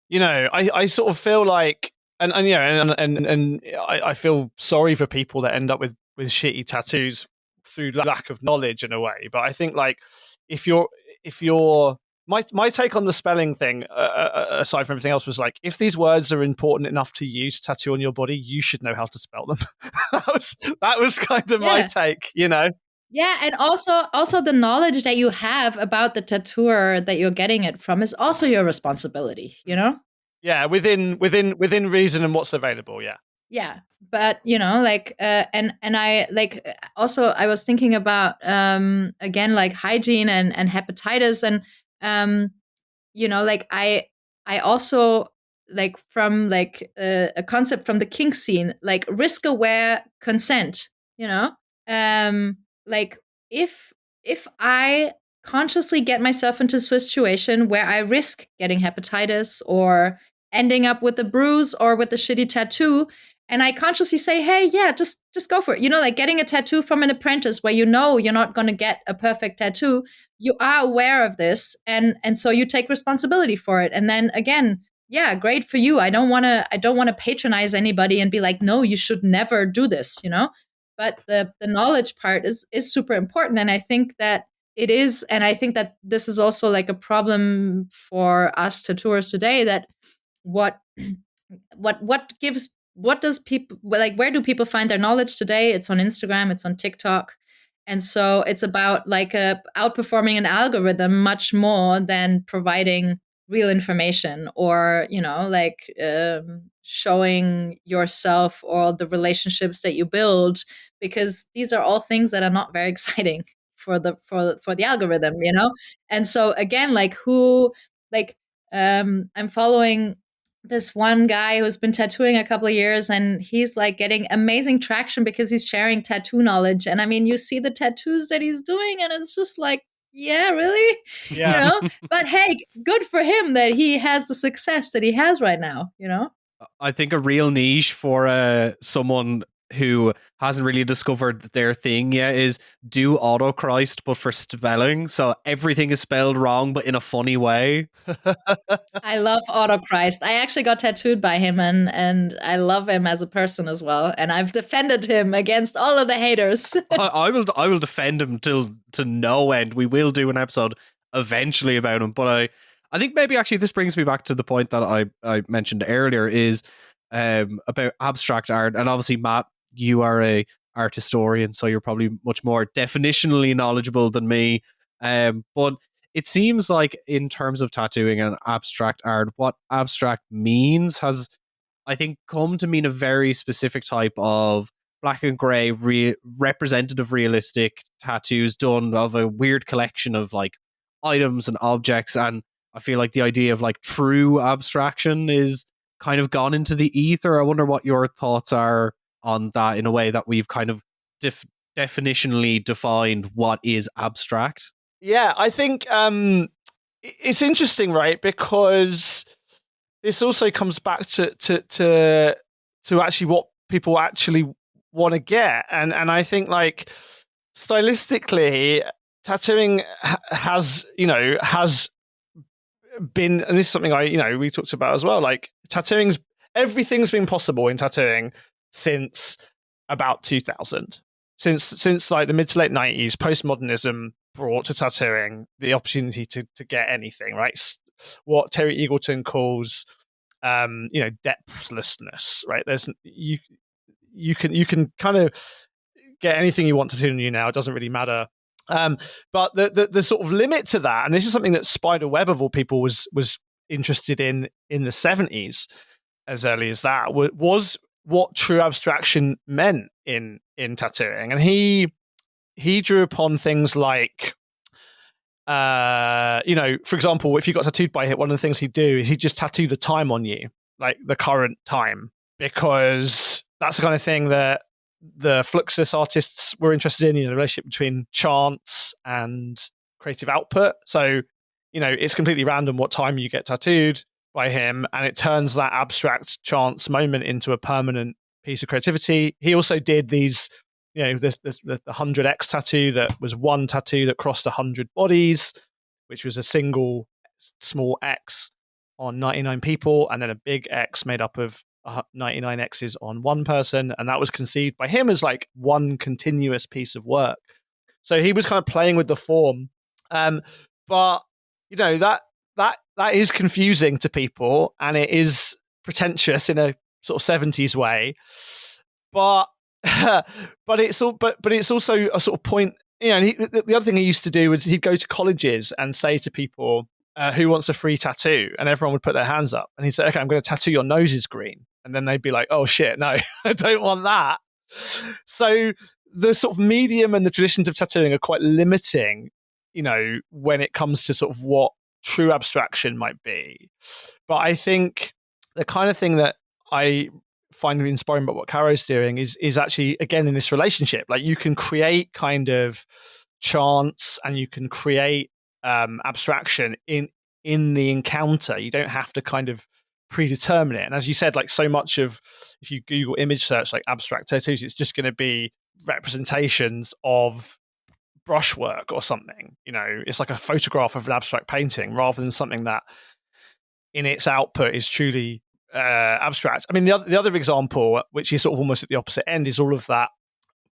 Speaker 2: you know, I sort of feel like, and you know, and I feel sorry for people that end up with shitty tattoos through lack of knowledge in a way. But I think, like, if you're my take on the spelling thing, aside from everything else, was like, if these words are important enough to you to tattoo on your body, you should know how to spell them. that was kind of my take, you know.
Speaker 3: Yeah, and also the knowledge that you have about the tattooer that you're getting it from is also your responsibility, you know?
Speaker 2: Yeah, within reason and what's available, yeah.
Speaker 3: Yeah, but you know, like, and I like, also I was thinking about again, like, hygiene and hepatitis, and you know, like, I also, like, from like a concept from the kink scene, like risk aware consent, you know, like, if I consciously get myself into a situation where I risk getting hepatitis or ending up with a bruise or with a shitty tattoo, and I consciously say, hey, yeah, just go for it. You know, like getting a tattoo from an apprentice where you know you're not going to get a perfect tattoo. You are aware of this, and so you take responsibility for it. And then again, yeah, great for you. I don't want to patronize anybody and be like, no, you should never do this, you know? But the knowledge part is super important. And I think that it is, and I think that this is also like a problem for us tattooers today, that what does people, like, where do people find their knowledge today? It's on Instagram, it's on TikTok. And so it's about like outperforming an algorithm much more than providing real information, or, you know, like showing yourself or the relationships that you build, because these are all things that are not very exciting for the algorithm, you know? And so again, like, I'm following this one guy who's been tattooing a couple of years, and he's like getting amazing traction because he's sharing tattoo knowledge. And I mean, you see the tattoos that he's doing, and it's just like, yeah, really?
Speaker 2: Yeah.
Speaker 3: You know? But hey, good for him that he has the success that he has right now, you know?
Speaker 1: I think a real niche for someone who hasn't really discovered their thing yet is do autochrist, but for spelling. So everything is spelled wrong, but in a funny way.
Speaker 3: I love Otto Christ. I actually got tattooed by him, and I love him as a person as well. And I've defended him against all of the haters.
Speaker 1: I will defend him to no end. We will do an episode eventually about him, but I think maybe actually this brings me back to the point that I mentioned earlier is about abstract art. And obviously, Matt, you are a art historian, so you're probably much more definitionally knowledgeable than me. But it seems like in terms of tattooing and abstract art, what abstract means has, I think, come to mean a very specific type of black and gray representative realistic tattoos done of a weird collection of like items and objects. And I feel like the idea of like true abstraction is kind of gone into the ether. I wonder what your thoughts are on that in a way that we've kind of definitionally defined what is abstract.
Speaker 2: Yeah, I think it's interesting, right? Because this also comes back to actually what people actually want to get, and I think like stylistically, tattooing has been, and this is something we talked about as well. Like everything's been possible in tattooing since about 2000. Since like the mid to late 90s, postmodernism brought to tattooing the opportunity to get anything, right? What Terry Eagleton calls depthlessness, right? There's you can kind of get anything you want tattooed on you now. It doesn't really matter. But the sort of limit to that, and this is something that Spider Webb of all people was interested in the 70s, as early as that, was what true abstraction meant in tattooing. And he drew upon things like for example, if you got tattooed by him, one of the things he'd do is he'd just tattoo the time on you, like the current time, because that's the kind of thing that the Fluxus artists were interested in, the relationship between chance and creative output. So, it's completely random what time you get tattooed by him, and it turns that abstract chance moment into a permanent piece of creativity. He also did these, the 100X tattoo that was one tattoo that crossed 100 bodies, which was a single small X on 99 people, and then a big X made up of 99 X's on one person, and that was conceived by him as like one continuous piece of work. So he was kind of playing with the form, but that is confusing to people, and it is pretentious in a sort of 70s way, but it's also a sort of point. And the other thing he used to do was he'd go to colleges and say to people, who wants a free tattoo? And everyone would put their hands up, and he'd say, okay, I'm going to tattoo your noses green. And then they'd be like, oh shit, no, I don't want that. So the sort of medium and the traditions of tattooing are quite limiting, when it comes to sort of what true abstraction might be. But I think the kind of thing that I find inspiring about what Caro's doing is actually, again, in this relationship, like you can create kind of chance and you can create abstraction in the encounter. You don't have to kind of predetermine it. And as you said, like so much of, if you Google image search like abstract tattoos, it's just going to be representations of brushwork or something. It's like a photograph of an abstract painting rather than something that in its output is truly abstract. I mean, the other example, which is sort of almost at the opposite end, is all of that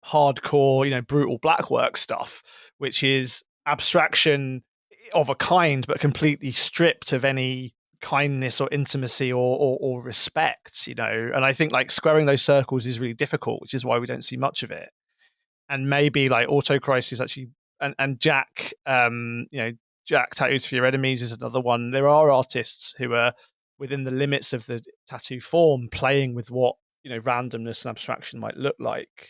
Speaker 2: hardcore, brutal blackwork stuff, which is abstraction of a kind, but completely stripped of any kindness or intimacy or respect, and I think like squaring those circles is really difficult, which is why we don't see much of it. And maybe like Autocrisis is actually, and Jack, Jack Tattoos for Your Enemies is another one. There are artists who are within the limits of the tattoo form playing with what randomness and abstraction might look like.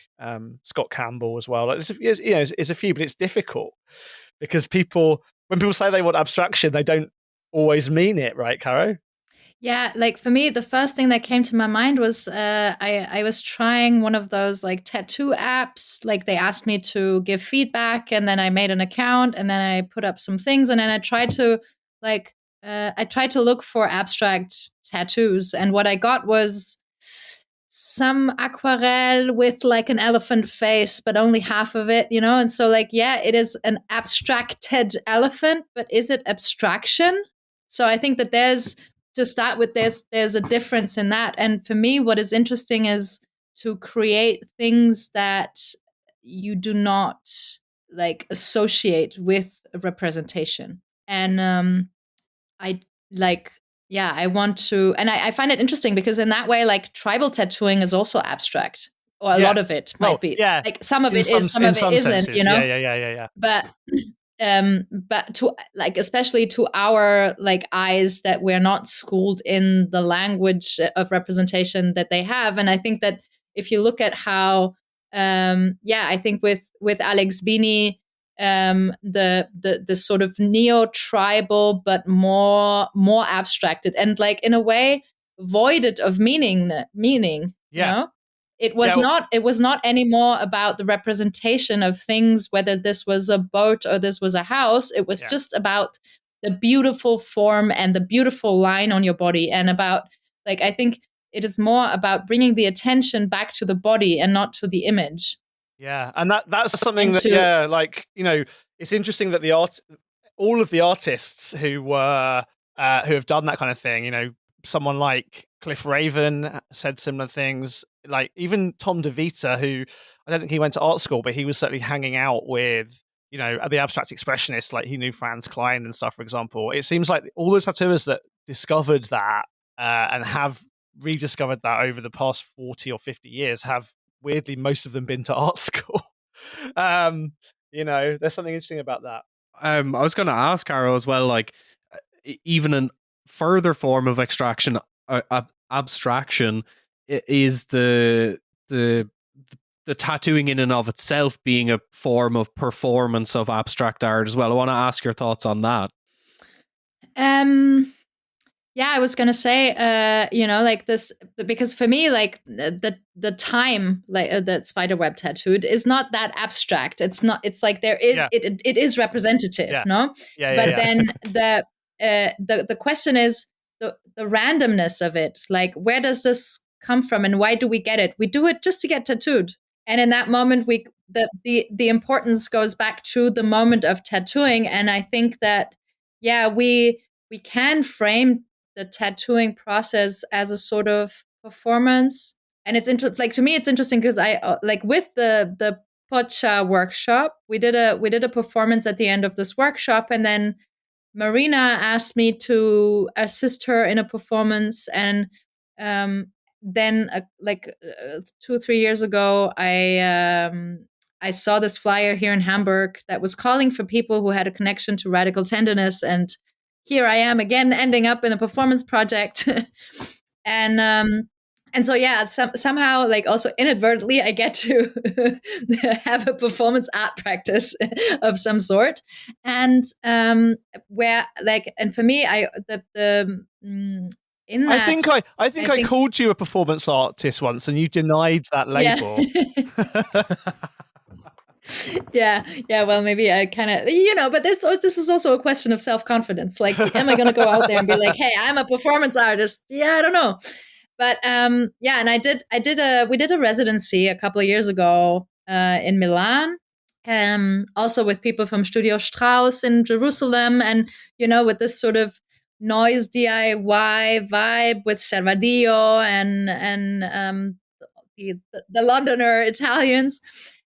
Speaker 2: Scott Campbell as well. Like, it's a few, but it's difficult because when people say they want abstraction, they don't always mean it, right, Caro?
Speaker 3: Yeah, like for me, the first thing that came to my mind was I was trying one of those like tattoo apps. Like they asked me to give feedback, and then I made an account, and then I put up some things, and then I tried to look for abstract tattoos, and what I got was some aquarelle with like an elephant face, but only half of it, And so like, yeah, it is an abstracted elephant, but is it abstraction? So I think that there's a difference in that. And for me, what is interesting is to create things that you do not like associate with a representation. And I like, yeah, I want to, and I find it interesting because in that way, like tribal tattooing is also abstract, or a lot of it might be.
Speaker 2: Yeah.
Speaker 3: Like some of it is, some of it isn't,
Speaker 2: Yeah.
Speaker 3: But to like, especially to our like eyes that we're not schooled in the language of representation that they have. And I think that if you look at how, I think with Alex Bini, the sort of neo-tribal but more abstracted and like in a way voided of meaning, it was not anymore about the representation of things, whether this was a boat or this was a house. It was just about the beautiful form and the beautiful line on your body, and about like, I think it is more about bringing the attention back to the body and not to the image.
Speaker 2: Yeah, and that's something that like it's interesting that all of the artists who have done that kind of thing, someone like Cliff Raven said similar things, like even Tom DeVita, who I don't think he went to art school, but he was certainly hanging out with the abstract expressionists, like he knew Franz Klein and stuff, for example. It seems like all the tattooists that discovered that and have rediscovered that over the past 40 or 50 years have weirdly most of them been to art school. There's something interesting about that.
Speaker 1: I was going to ask Caro as well, like even a further form of abstraction is the tattooing in and of itself being a form of performance of abstract art as well. I want to ask your thoughts on that.
Speaker 3: Yeah, I was gonna say, like this, because for me, like the time, like that spiderweb tattooed is not that abstract. It's not. It's like there is it is representative, no? But then the question is the randomness of it. Like, where does this come from, and why do we get it? We do it just to get tattooed, and in that moment, the importance goes back to the moment of tattooing, and I think that we can frame the tattooing process as a sort of performance. And it's like, to me, it's interesting because I like with the Pocha workshop, we did a performance at the end of this workshop, and then Marina asked me to assist her in a performance. And then 2 or 3 years ago, I saw this flyer here in Hamburg that was calling for people who had a connection to radical tenderness, and here I am again, ending up in a performance project. And so somehow, like, also inadvertently, I get to have a performance art practice of some sort, and where like, and for me, I
Speaker 2: called you a performance artist once, and you denied that label.
Speaker 3: Yeah. Well, maybe I kind of, but this is also a question of self-confidence. Like, am I going to go out there and be like, hey, I'm a performance artist? Yeah, I don't know. But and we did a residency a couple of years ago in Milan, also with people from Studio Strauss in Jerusalem, and with this sort of noise DIY vibe with Servadillo and the Londoner Italians.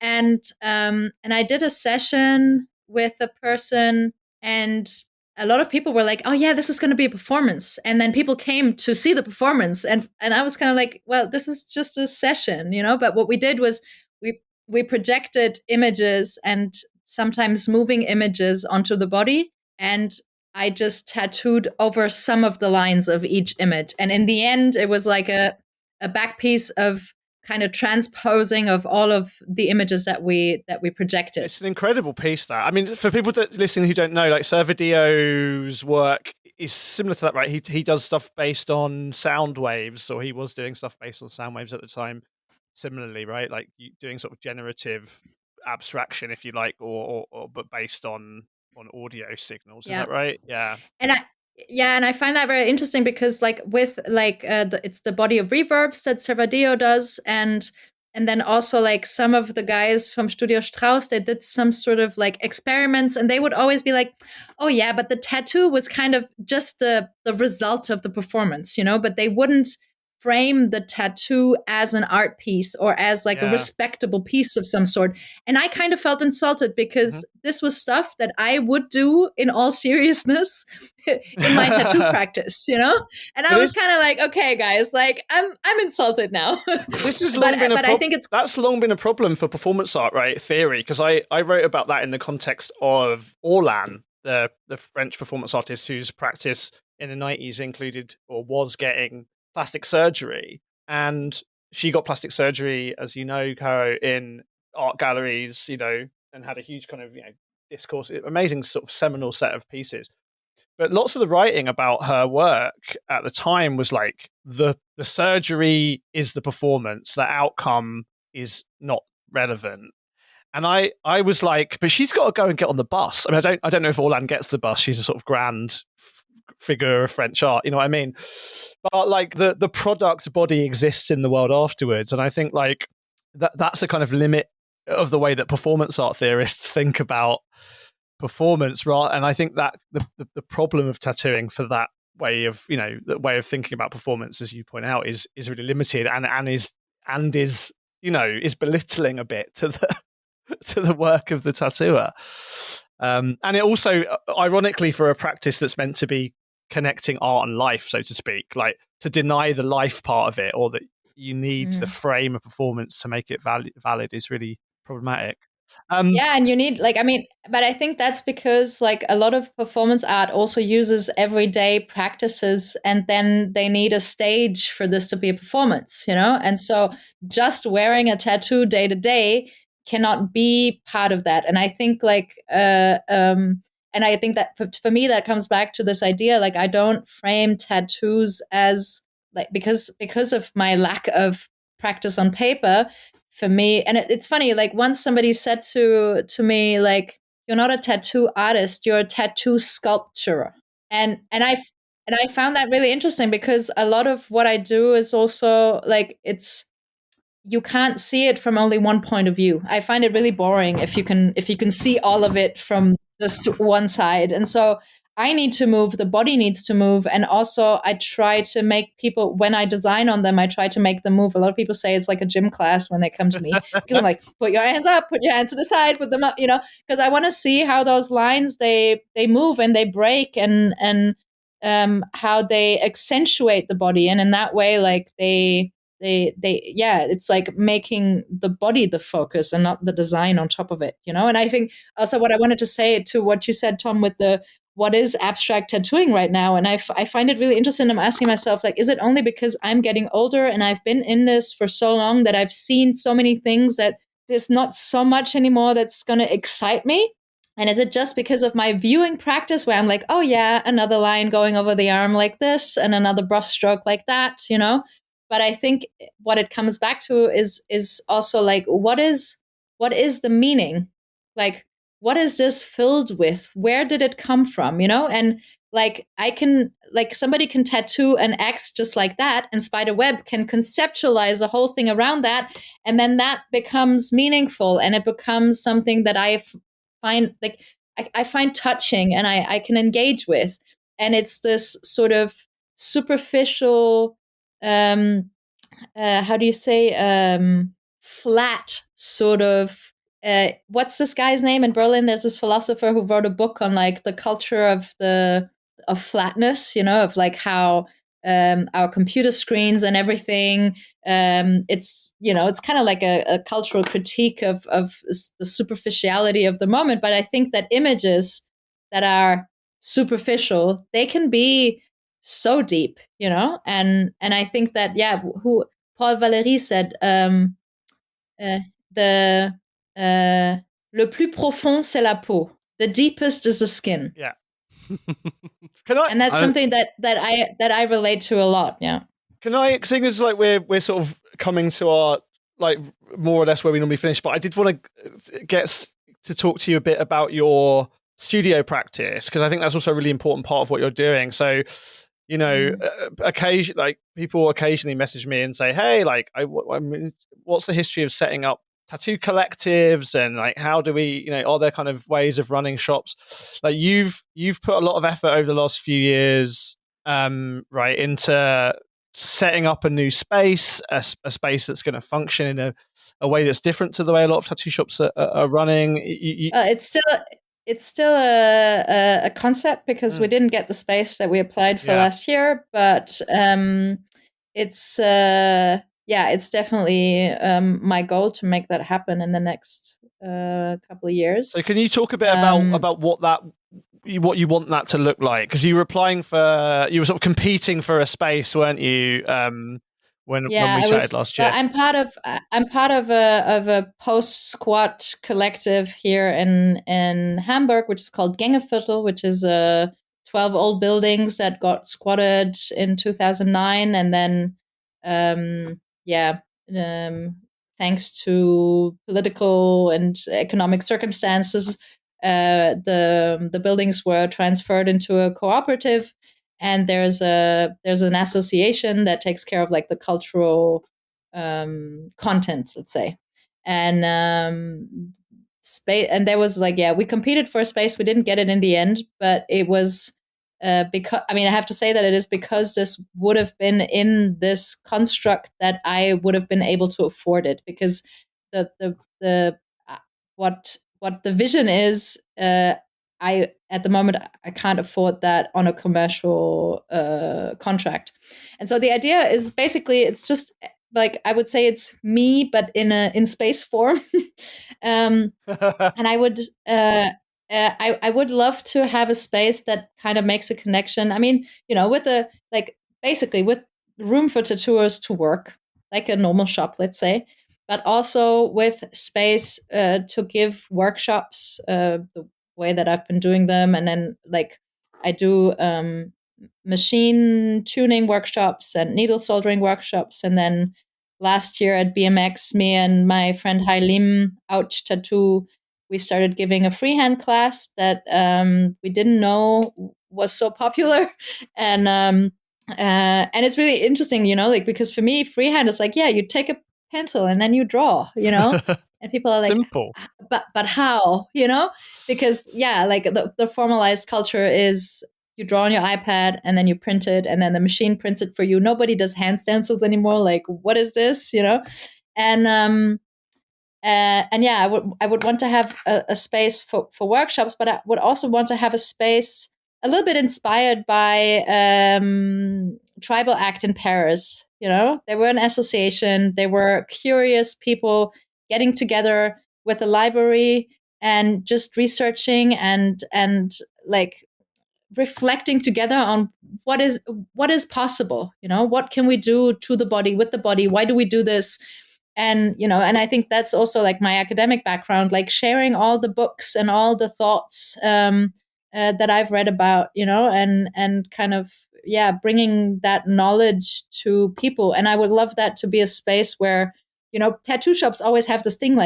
Speaker 3: And I did a session with a person, and a lot of people were like, oh yeah, this is going to be a performance. And then people came to see the performance, and I was kind of like, well, this is just a session, but what we did was we projected images, and sometimes moving images, onto the body, and I just tattooed over some of the lines of each image. And in the end, it was like a back piece of kind of transposing of all of the images that we projected.
Speaker 2: It's an incredible piece, that. I mean, for people that listening who don't know, like Servadillo's work is similar to that, right? He does stuff based on sound waves, or he was doing stuff based on sound waves at the time. Similarly, right? Like doing sort of generative abstraction, if you like, or but based on audio signals. Is that right? Yeah.
Speaker 3: And Yeah, and I find that very interesting because, like, with like it's the body of reverbs that Servadeo does, and then also like some of the guys from Studio Strauss, they did some sort of like experiments, and they would always be like, "Oh yeah, but the tattoo was kind of just the result of the performance, you know." But they wouldn't frame the tattoo as an art piece or as like a respectable piece of some sort. And I kind of felt insulted because this was stuff that I would do in all seriousness in my tattoo practice, you know? And I was kind of like, okay, guys, like I'm insulted now.
Speaker 2: This has long been
Speaker 3: I think
Speaker 2: that's long been a problem for performance art, right? Theory, because I wrote about that in the context of Orlan, the French performance artist whose practice in the 90s included or was getting plastic surgery, and she got plastic surgery, as you know, Caro, in art galleries, you know, and had a huge kind of discourse, amazing sort of seminal set of pieces. But lots of the writing about her work at the time was like the surgery is the performance, the outcome is not relevant. And I was like, but she's got to go and get on the bus. I mean, I don't know if Orlan gets the bus. She's a sort of grand figure of French art, you know what I mean? But like the product body exists in the world afterwards, and I think like that's a kind of limit of the way that performance art theorists think about performance, right? And I think that the problem of tattooing for that way of the way of thinking about performance, as you point out, is really limited and is is belittling a bit to the to the work of the tattooer. And it also, ironically, for a practice that's meant to be connecting art and life, so to speak, like to deny the life part of it, or that you need the frame of performance to make it valid is really problematic.
Speaker 3: Yeah, and you need like, I mean, but I think that's because like a lot of performance art also uses everyday practices, and then they need a stage for this to be a performance, you know? And so just wearing a tattoo day to day cannot be part of that. And I think like and I think that for me that comes back to this idea, like I don't frame tattoos as like because of my lack of practice on paper. For me, and it's funny, like once somebody said to me, like, you're not a tattoo artist, you're a tattoo sculptor. And I found that really interesting because a lot of what I do is also like you can't see it from only one point of view. I find it really boring if you can see all of it from just one side. And so I need to move, the body needs to move. And also I try to make people, when I design on them, I try to make them move. A lot of people say it's like a gym class when they come to me because I'm like, put your hands up, put your hands to the side, put them up, you know, because I want to see how those lines, they move and they break and how they accentuate the body. And in that way, like they it's like making the body the focus and not the design on top of it, you know? And I think also what I wanted to say to what you said, Tom, with the what is abstract tattooing right now, and I find it really interesting. I'm asking myself, like, is it only because I'm getting older and I've been in this for so long that I've seen so many things that there's not so much anymore that's going to excite me? And is it just because of my viewing practice where I'm like, oh yeah, another line going over the arm like this and another brush stroke like that, you know? But I think what it comes back to is also like, what is the meaning? Like, what is this filled with? Where did it come from? You know? And like somebody can tattoo an X just like that, and Spiderweb can conceptualize the whole thing around that, and then that becomes meaningful, and it becomes something that I find like I find touching and I can engage with. And it's this sort of superficial how do you say flat sort of what's this guy's name in Berlin? There's this philosopher who wrote a book on like the culture of flatness, you know, of like how our computer screens and everything. It's, you know, it's kind of like a cultural critique of the superficiality of the moment. But I think that images that are superficial, they can be so deep, you know. And I think that, yeah, who Paul Valéry said, the le plus profond c'est la peau, the deepest is the skin.
Speaker 2: Yeah.
Speaker 3: And that's something that I relate to a lot. Yeah.
Speaker 2: Can I, seeing as like we're sort of coming to our like more or less where we normally finish, but I did want to get to talk to you a bit about your studio practice, because I think that's also a really important part of what you're doing. So, occasion like people occasionally message me and say, "Hey, like, I mean, what's the history of setting up tattoo collectives, and like, how do we, are there kind of ways of running shops?" Like, you've put a lot of effort over the last few years, right, into setting up a new space, a space that's going to function in a way that's different to the way a lot of tattoo shops are running.
Speaker 3: It's still a concept, because we didn't get the space that we applied for last year, but it's definitely my goal to make that happen in the next couple of years.
Speaker 2: So can you talk a bit about what you want that to look like? Because you were sort of competing for a space, weren't you? When we chatted last year.
Speaker 3: I'm part of a post squat collective here in Hamburg, which is called Gängeviertel, which is 12 old buildings that got squatted in 2009, and then thanks to political and economic circumstances, the buildings were transferred into a cooperative. And there's an association that takes care of like the cultural contents, let's say, and space. And there was we competed for a space. We didn't get it in the end, but it was because I have to say that it is because this would have been in this construct that I would have been able to afford it, because what the vision is. At the moment, I can't afford that on a commercial contract. And so the idea is basically, it's just like, I would say it's me, but in space form. And I would love to have a space that kind of makes a connection. With basically with room for tattooers to work, like a normal shop, let's say, but also with space to give workshops the way that I've been doing them. And then I do machine tuning workshops and needle soldering workshops. And then last year at BMX, me and my friend Hailim Ouch Tattoo, we started giving a freehand class that we didn't know was so popular. And it's really interesting, because for me, freehand is you take a pencil and then you draw, and people are like,
Speaker 2: simple.
Speaker 3: But how, because the formalized culture is you draw on your iPad and then you print it and then the machine prints it for you. Nobody does hand stencils anymore. Like, what is this, And I would want to have a space for workshops, but I would also want to have a space a little bit inspired by Tribal Act in Paris. They were an association. They were curious people getting together with a library and just researching and reflecting together on what is possible. What can we do to the body, with the body? Why do we do this? And and I think that's also my academic background, sharing all the books and all the thoughts that I've read about, and kind of bringing that knowledge to people. And I would love that to be a space where tattoo shops always have this thing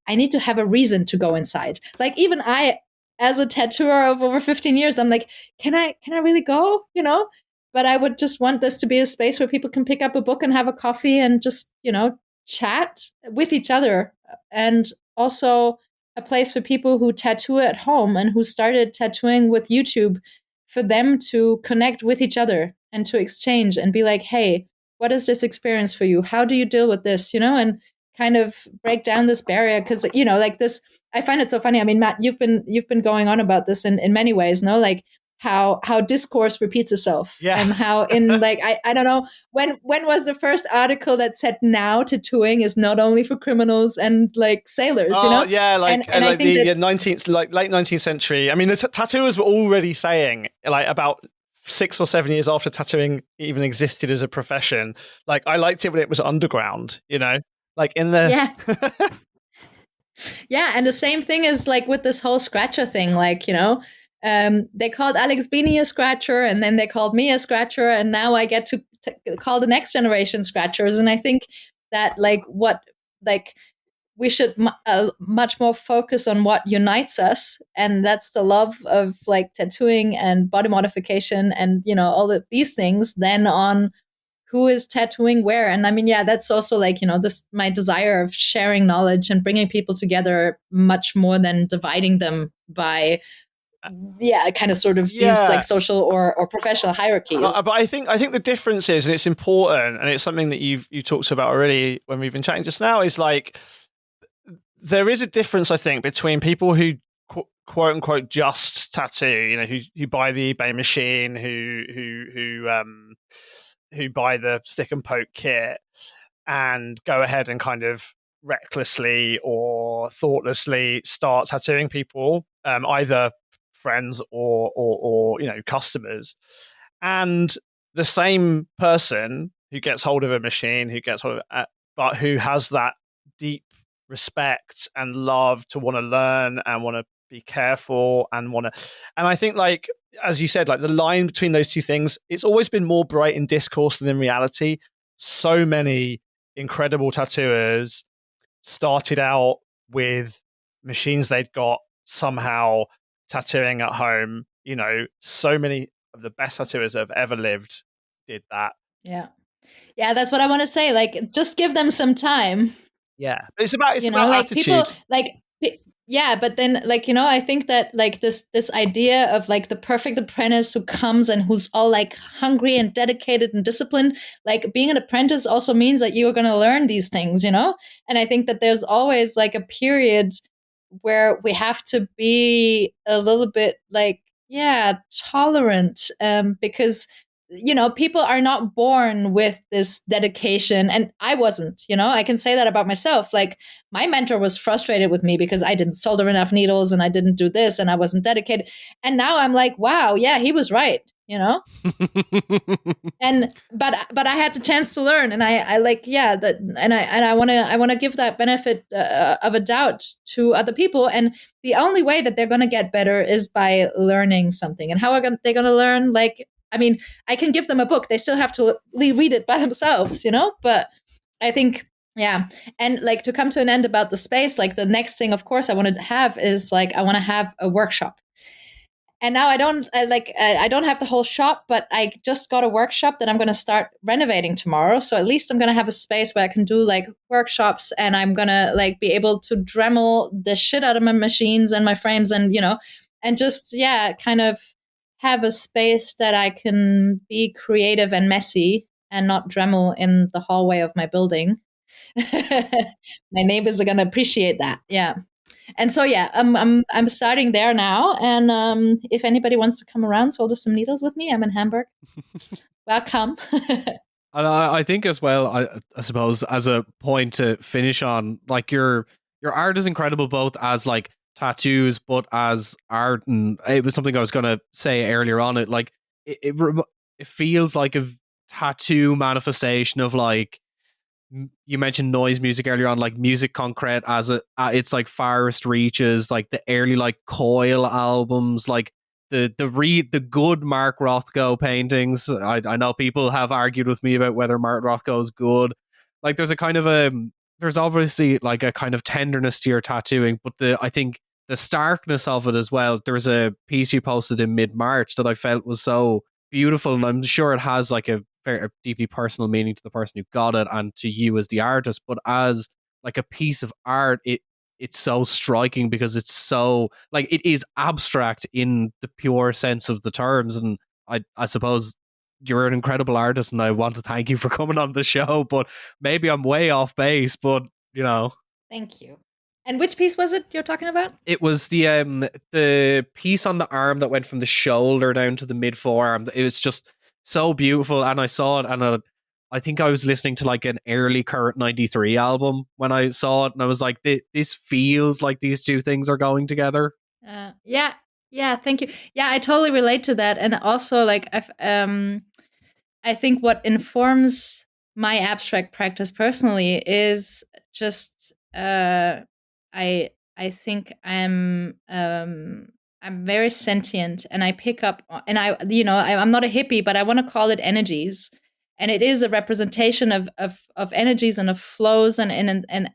Speaker 3: I need to have a reason to go inside. Even I, as a tattooer of over 15 years, I'm can I really go? But I would just want this to be a space where people can pick up a book and have a coffee and just chat with each other, and also a place for people who tattoo at home and who started tattooing with YouTube, for them to connect with each other and to exchange and be like, hey, what is this experience for you? How do you deal with this? And kind of break down this barrier. Because, this, I find it so funny. Matt, you've been going on about this in many ways, no? How discourse repeats itself, and how in I don't know when was the first article that said now tattooing is not only for criminals and sailors,
Speaker 2: and I think the
Speaker 3: 19th
Speaker 2: late 19th century. The tattooers were already saying about 6 or 7 years after tattooing even existed as a profession. I liked it when it was underground, in the
Speaker 3: and the same thing is with this whole scratcher thing, they called Alex Bini a scratcher, and then they called me a scratcher, and now I get to call the next generation scratchers. And I think that we should much more focus on what unites us, and that's the love of like tattooing and body modification and all of these things, than on who is tattooing where. And I mean, yeah, that's also like this my desire of sharing knowledge and bringing people together much more than dividing them by kind of sort of these like social or professional hierarchies.
Speaker 2: But I think the difference is, and it's important, and it's something that you talked about already when we've been chatting just now, is like there is a difference, I think, between people who quote unquote just tattoo, who buy the eBay machine, who buy the stick and poke kit and go ahead and kind of recklessly or thoughtlessly start tattooing people, either friends or customers, and the same person who gets hold of a machine, but who has that deep respect and love to want to learn and want to be careful and I think, like as you said, like the line between those two things, it's always been more bright in discourse than in reality. So many incredible tattooers started out with machines they'd got somehow tattooing at home. So many of the best tattooers that have ever lived did that.
Speaker 3: Yeah, that's what I want to say. Like, just give them some time.
Speaker 2: Yeah, it's about
Speaker 3: like
Speaker 2: attitude.
Speaker 3: People like. Yeah, but then I think that like this idea of like the perfect apprentice who comes and who's all like hungry and dedicated and disciplined, like being an apprentice also means that you're going to learn these things, and I think that there's always like a period where we have to be a little bit like tolerant, because people are not born with this dedication, and I wasn't. I can say that about myself. Like, my mentor was frustrated with me because I didn't solder enough needles and I didn't do this and I wasn't dedicated. And now I'm like, wow, yeah, he was right. And but I had the chance to learn, and I like and I want to give that benefit of a doubt to other people. And the only way that they're going to get better is by learning something. And how are they going to learn? Like, I mean, I can give them a book; they still have to read it by themselves, But I think, and like, to come to an end about the space, like the next thing, of course, I want to have is like I want to have a workshop. And now I don't have the whole shop, but I just got a workshop that I'm going to start renovating tomorrow. So at least I'm going to have a space where I can do like workshops, and I'm going to like be able to Dremel the shit out of my machines and my frames, and and just kind of have a space that I can be creative and messy and not Dremel in the hallway of my building. My neighbors are going to appreciate that. Yeah. And so I'm starting there now, and if anybody wants to come around, solder some needles with me, I'm in Hamburg. Welcome.
Speaker 1: And I think as well, I suppose, as a point to finish on, like your art is incredible, both as like tattoos, but as art. And it was something I was going to say earlier on. It like it feels like a tattoo manifestation of, like, you mentioned noise music earlier on, like music concrete as it's like farthest reaches, like the early like Coil albums, like the good Mark Rothko paintings. I know people have argued with me about whether Mark Rothko is good. Like, there's a kind of there's obviously like a kind of tenderness to your tattooing, but I think the starkness of it as well. There was a piece you posted in mid-March that I felt was so beautiful, and I'm sure it has like a very deeply personal meaning to the person who got it and to you as the artist. But as like a piece of art, it's so striking because it's so, like, it is abstract in the pure sense of the terms. And I suppose you're an incredible artist, and I want to thank you for coming on the show. But maybe I'm way off base, but
Speaker 3: Thank you. And which piece was it you're talking about?
Speaker 1: It was the piece on the arm that went from the shoulder down to the mid forearm. It was just so beautiful, and I saw it, and I think I was listening to like an early Current 93 album when I saw it, and I was like, this feels like these two things are going together.
Speaker 3: Thank you. Yeah, I totally relate to that. And also, like, I think what informs my abstract practice personally is just I think I'm very sentient, and I pick up, and I'm not a hippie, but I want to call it energies. and it is a representation of energies and of flows, and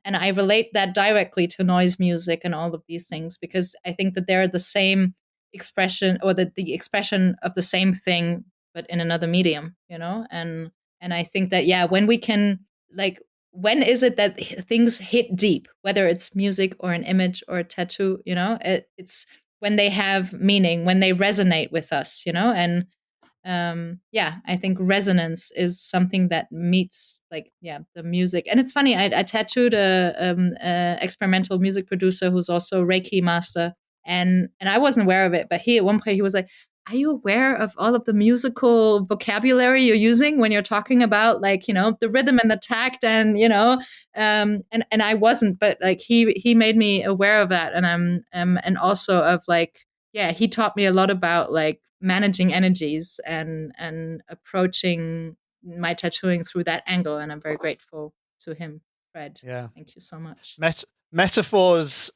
Speaker 3: I relate that directly to noise music and all of these things, because I think that they're the same expression, or the expression of the same thing, but in another medium, and I think that, yeah, when we can, like, when is it that things hit deep, whether it's music or an image or a tattoo, it's when they have meaning, when they resonate with us, and I think resonance is something that meets, like, the music. And it's funny, I tattooed a experimental music producer who's also a Reiki master, and I wasn't aware of it, but he, at one point, he was like, are you aware of all of the musical vocabulary you're using when you're talking about, like, the rhythm and the tact, and and I wasn't, but like he made me aware of that, and also of, like, he taught me a lot about, like, managing energies and approaching my tattooing through that angle, and I'm very grateful to him, Fred.
Speaker 2: Yeah,
Speaker 3: thank you so much.
Speaker 2: Metaphors.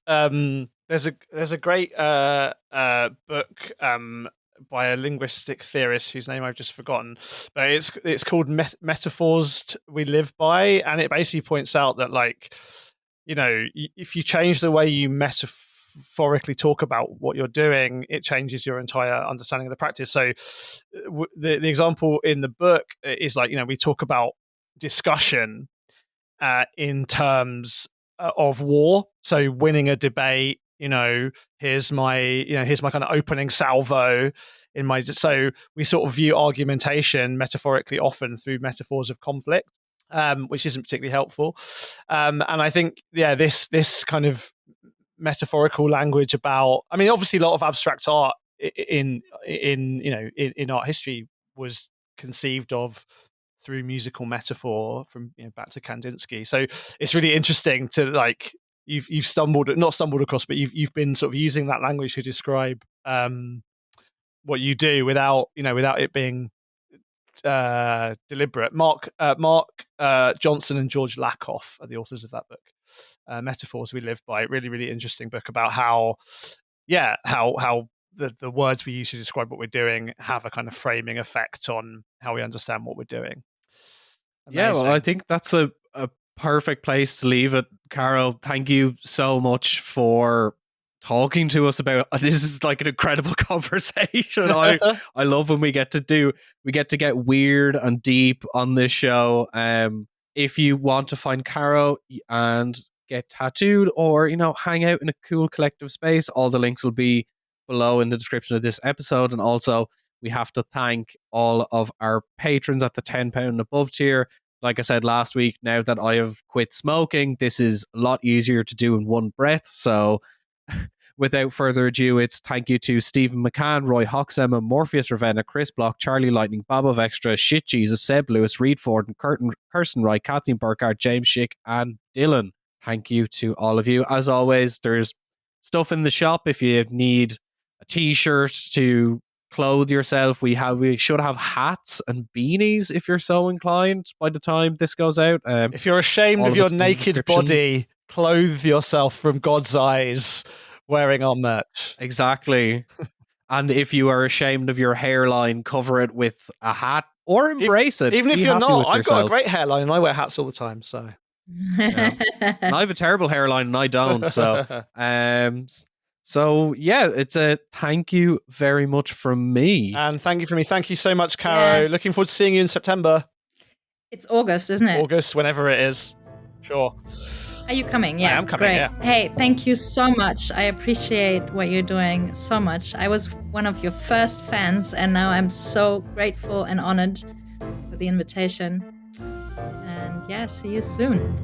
Speaker 2: There's a great book by a linguistics theorist whose name I've just forgotten, but it's called Metaphors We Live By, and it basically points out that, like, if you change the way you metaphorically talk about what you're doing, it changes your entire understanding of the practice. So the example in the book is, like, we talk about discussion in terms of war. So winning a debate, here's my kind of opening salvo in my. So we sort of view argumentation metaphorically often through metaphors of conflict, which isn't particularly helpful. And I think, this kind of metaphorical language about, I mean, obviously a lot of abstract art in art history was conceived of through musical metaphor, from back to Kandinsky. So it's really interesting to, like, you've not stumbled across, but you've been sort of using that language to describe what you do without it being deliberate. Mark Johnson and George Lakoff are the authors of that book, Metaphors We Live By. Really, really interesting book about how the words we use to describe what we're doing have a kind of framing effect on how we understand what we're doing. Amazing.
Speaker 1: Yeah, well, I think that's a perfect place to leave it. Caro, thank you so much for talking to us about this. Is like an incredible conversation. I love when we get to get weird and deep on this show. If you want to find Caro and get tattooed, or hang out in a cool collective space, all the links will be below in the description of this episode. And also, we have to thank all of our patrons at the £10 and above tier. Like I said last week, now that I have quit smoking, this is a lot easier to do in one breath. So without further ado, it's thank you to Stephen McCann, Roy Hoxema, Morpheus Ravenna, Chris Block, Charlie Lightning, Bob of Extra, Shit Jesus, Seb Lewis, Reed Ford, and Kirsten Wright, Kathleen Burkhardt, James Schick, and Dylan. Thank you to all of you. As always, there's stuff in the shop if you need a t-shirt to clothe yourself. We should have hats and beanies if you're so inclined by the time this goes out.
Speaker 2: If you're ashamed of your naked body, clothe yourself from God's eyes wearing our merch.
Speaker 1: Exactly. And if you are ashamed of your hairline, cover it with a hat or embrace it.
Speaker 2: Even if you're not, I've got a great hairline and I wear hats all the time. So
Speaker 1: yeah. And I have a terrible hairline and I don't. So it's a thank you very much from me.
Speaker 2: And thank you from me. Thank you so much, Caro.
Speaker 3: Yeah.
Speaker 2: Looking forward to seeing you in September.
Speaker 3: It's August, isn't it?
Speaker 2: August, whenever it is. Sure.
Speaker 3: Are you coming? Yeah,
Speaker 2: I am coming,
Speaker 3: great.
Speaker 2: yeah.
Speaker 3: Hey, thank you so much. I appreciate what you're doing so much. I was one of your first fans, and now I'm so grateful and honored for the invitation. And see you soon.